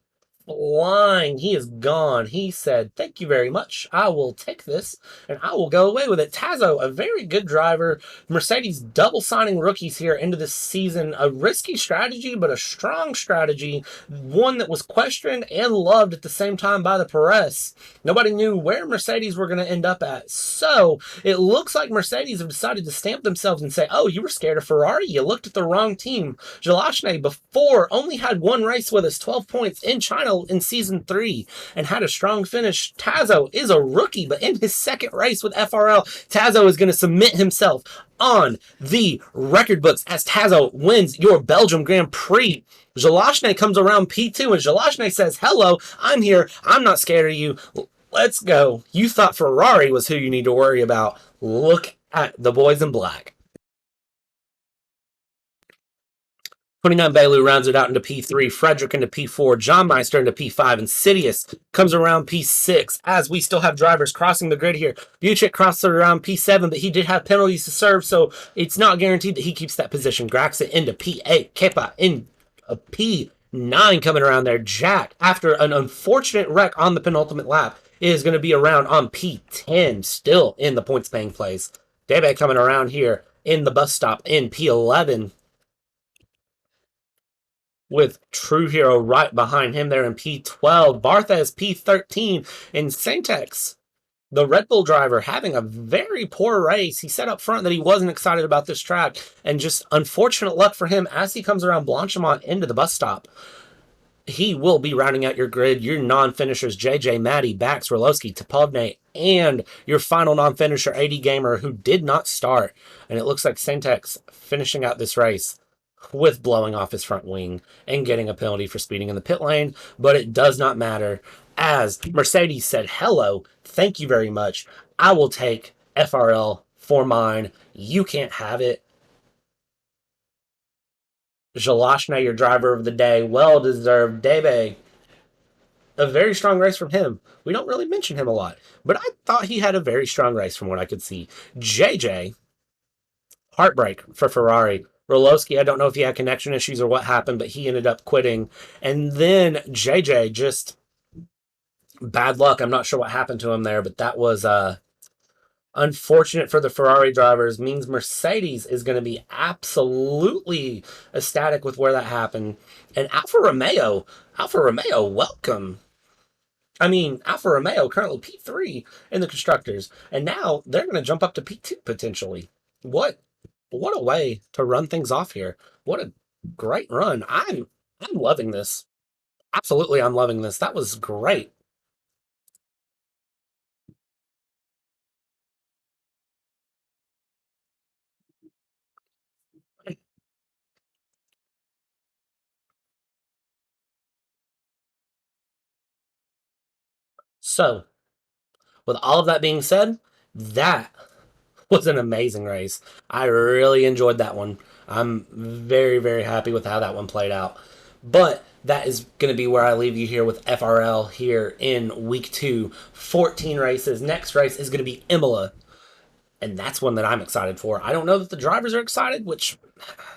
flying. He is gone. He said, thank you very much. I will take this and I will go away with it. Tazo, a very good driver. Mercedes double signing rookies here into this season. A risky strategy, but a strong strategy. One that was questioned and loved at the same time by the press. Nobody knew where Mercedes were going to end up at. So it looks like Mercedes have decided to stamp themselves and say, oh, you were scared of Ferrari. You looked at the wrong team. Żelazny before only had 1 race with us, 12 points in China in Season 3, and had a strong finish. Tazo is a rookie, but in his second race with FRL, Tazo is going to submit himself on the record books as Tazo wins your Belgium Grand Prix. Żelazny comes around P2, and Żelazny says, hello, I'm here. I'm not scared of you. Let's go. You thought Ferrari was who you need to worry about. Look at the boys in black. 29 Balu rounds it out into P3, Fryderyk into P4, JohnMeister into P5, Insidious comes around P6, as we still have drivers crossing the grid here. MBuciek crossed around P7, but he did have penalties to serve, so it's not guaranteed that he keeps that position. Graxent into P8, Kepa in a P9 coming around there. Jack, after an unfortunate wreck on the penultimate lap, is going to be around on P10, still in the points-paying place. Debe coming around here in the bus stop in P11, with True Hero right behind him there in P12. Barthez, P13. And Saintex, the Red Bull driver, having a very poor race. He said up front that he wasn't excited about this track, and just unfortunate luck for him as he comes around Blanchimont into the bus stop. He will be rounding out your grid, your non-finishers, JJ, Maddie, Bax, Rolowski, Topovne, and your final non-finisher, AD Gamer, who did not start. And it looks like Saintex finishing out this race with blowing off his front wing and getting a penalty for speeding in the pit lane, but it does not matter, as Mercedes said, hello, thank you very much, I will take FRL for mine, you can't have it. Żelazny, your driver of the day, well deserved. Debe, a very strong race from him. We don't really mention him a lot, but I thought he had a very strong race from what I could see. JJ, heartbreak for Ferrari. Rolowski, I don't know if he had connection issues or what happened, but he ended up quitting. And then JJ, just bad luck. I'm not sure what happened to him there, but that was unfortunate for the Ferrari drivers. Means Mercedes is going to be absolutely ecstatic with where that happened. And Alfa Romeo, welcome. I mean, Alfa Romeo currently P3 in the constructors, and now they're going to jump up to P2 potentially. What a way to run things off here. What a great run. I'm loving this. Absolutely, I'm loving this. That was great. So, with all of that being said, that was an amazing race. I really enjoyed that one. I'm very, very happy with how that one played out. But that is going to be where I leave you here with FRL here in week 2. 14 races. Next race is going to be Imola. And that's one that I'm excited for. I don't know that the drivers are excited, which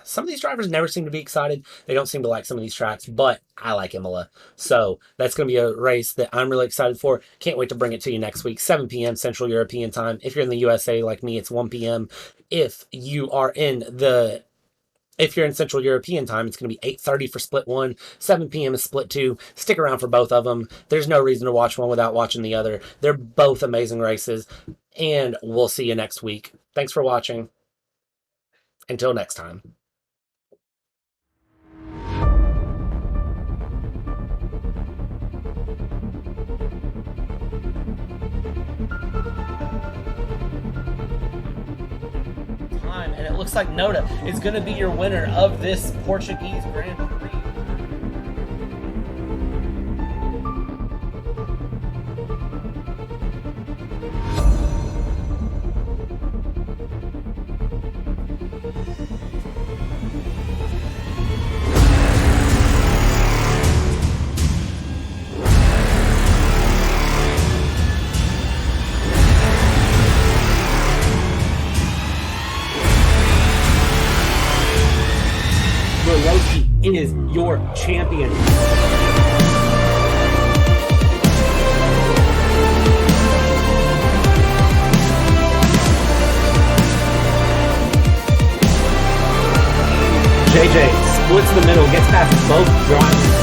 some of these drivers never seem to be excited. They don't seem to like some of these tracks, but I like Imola. So that's going to be a race that I'm really excited for. Can't wait to bring it to you next week, 7 p.m. Central European time. If you're in the USA like me, it's 1 p.m. If you're in Central European time, it's going to be 8:30 for Split 1, 7 p.m. is Split 2. Stick around for both of them. There's no reason to watch one without watching the other. They're both amazing races, and we'll see you next week. Thanks for watching. Until next time. And it looks like Noda is going to be your winner of this Portuguese Grand Prix. Is your champion. JJ splits the middle, gets past both drivers.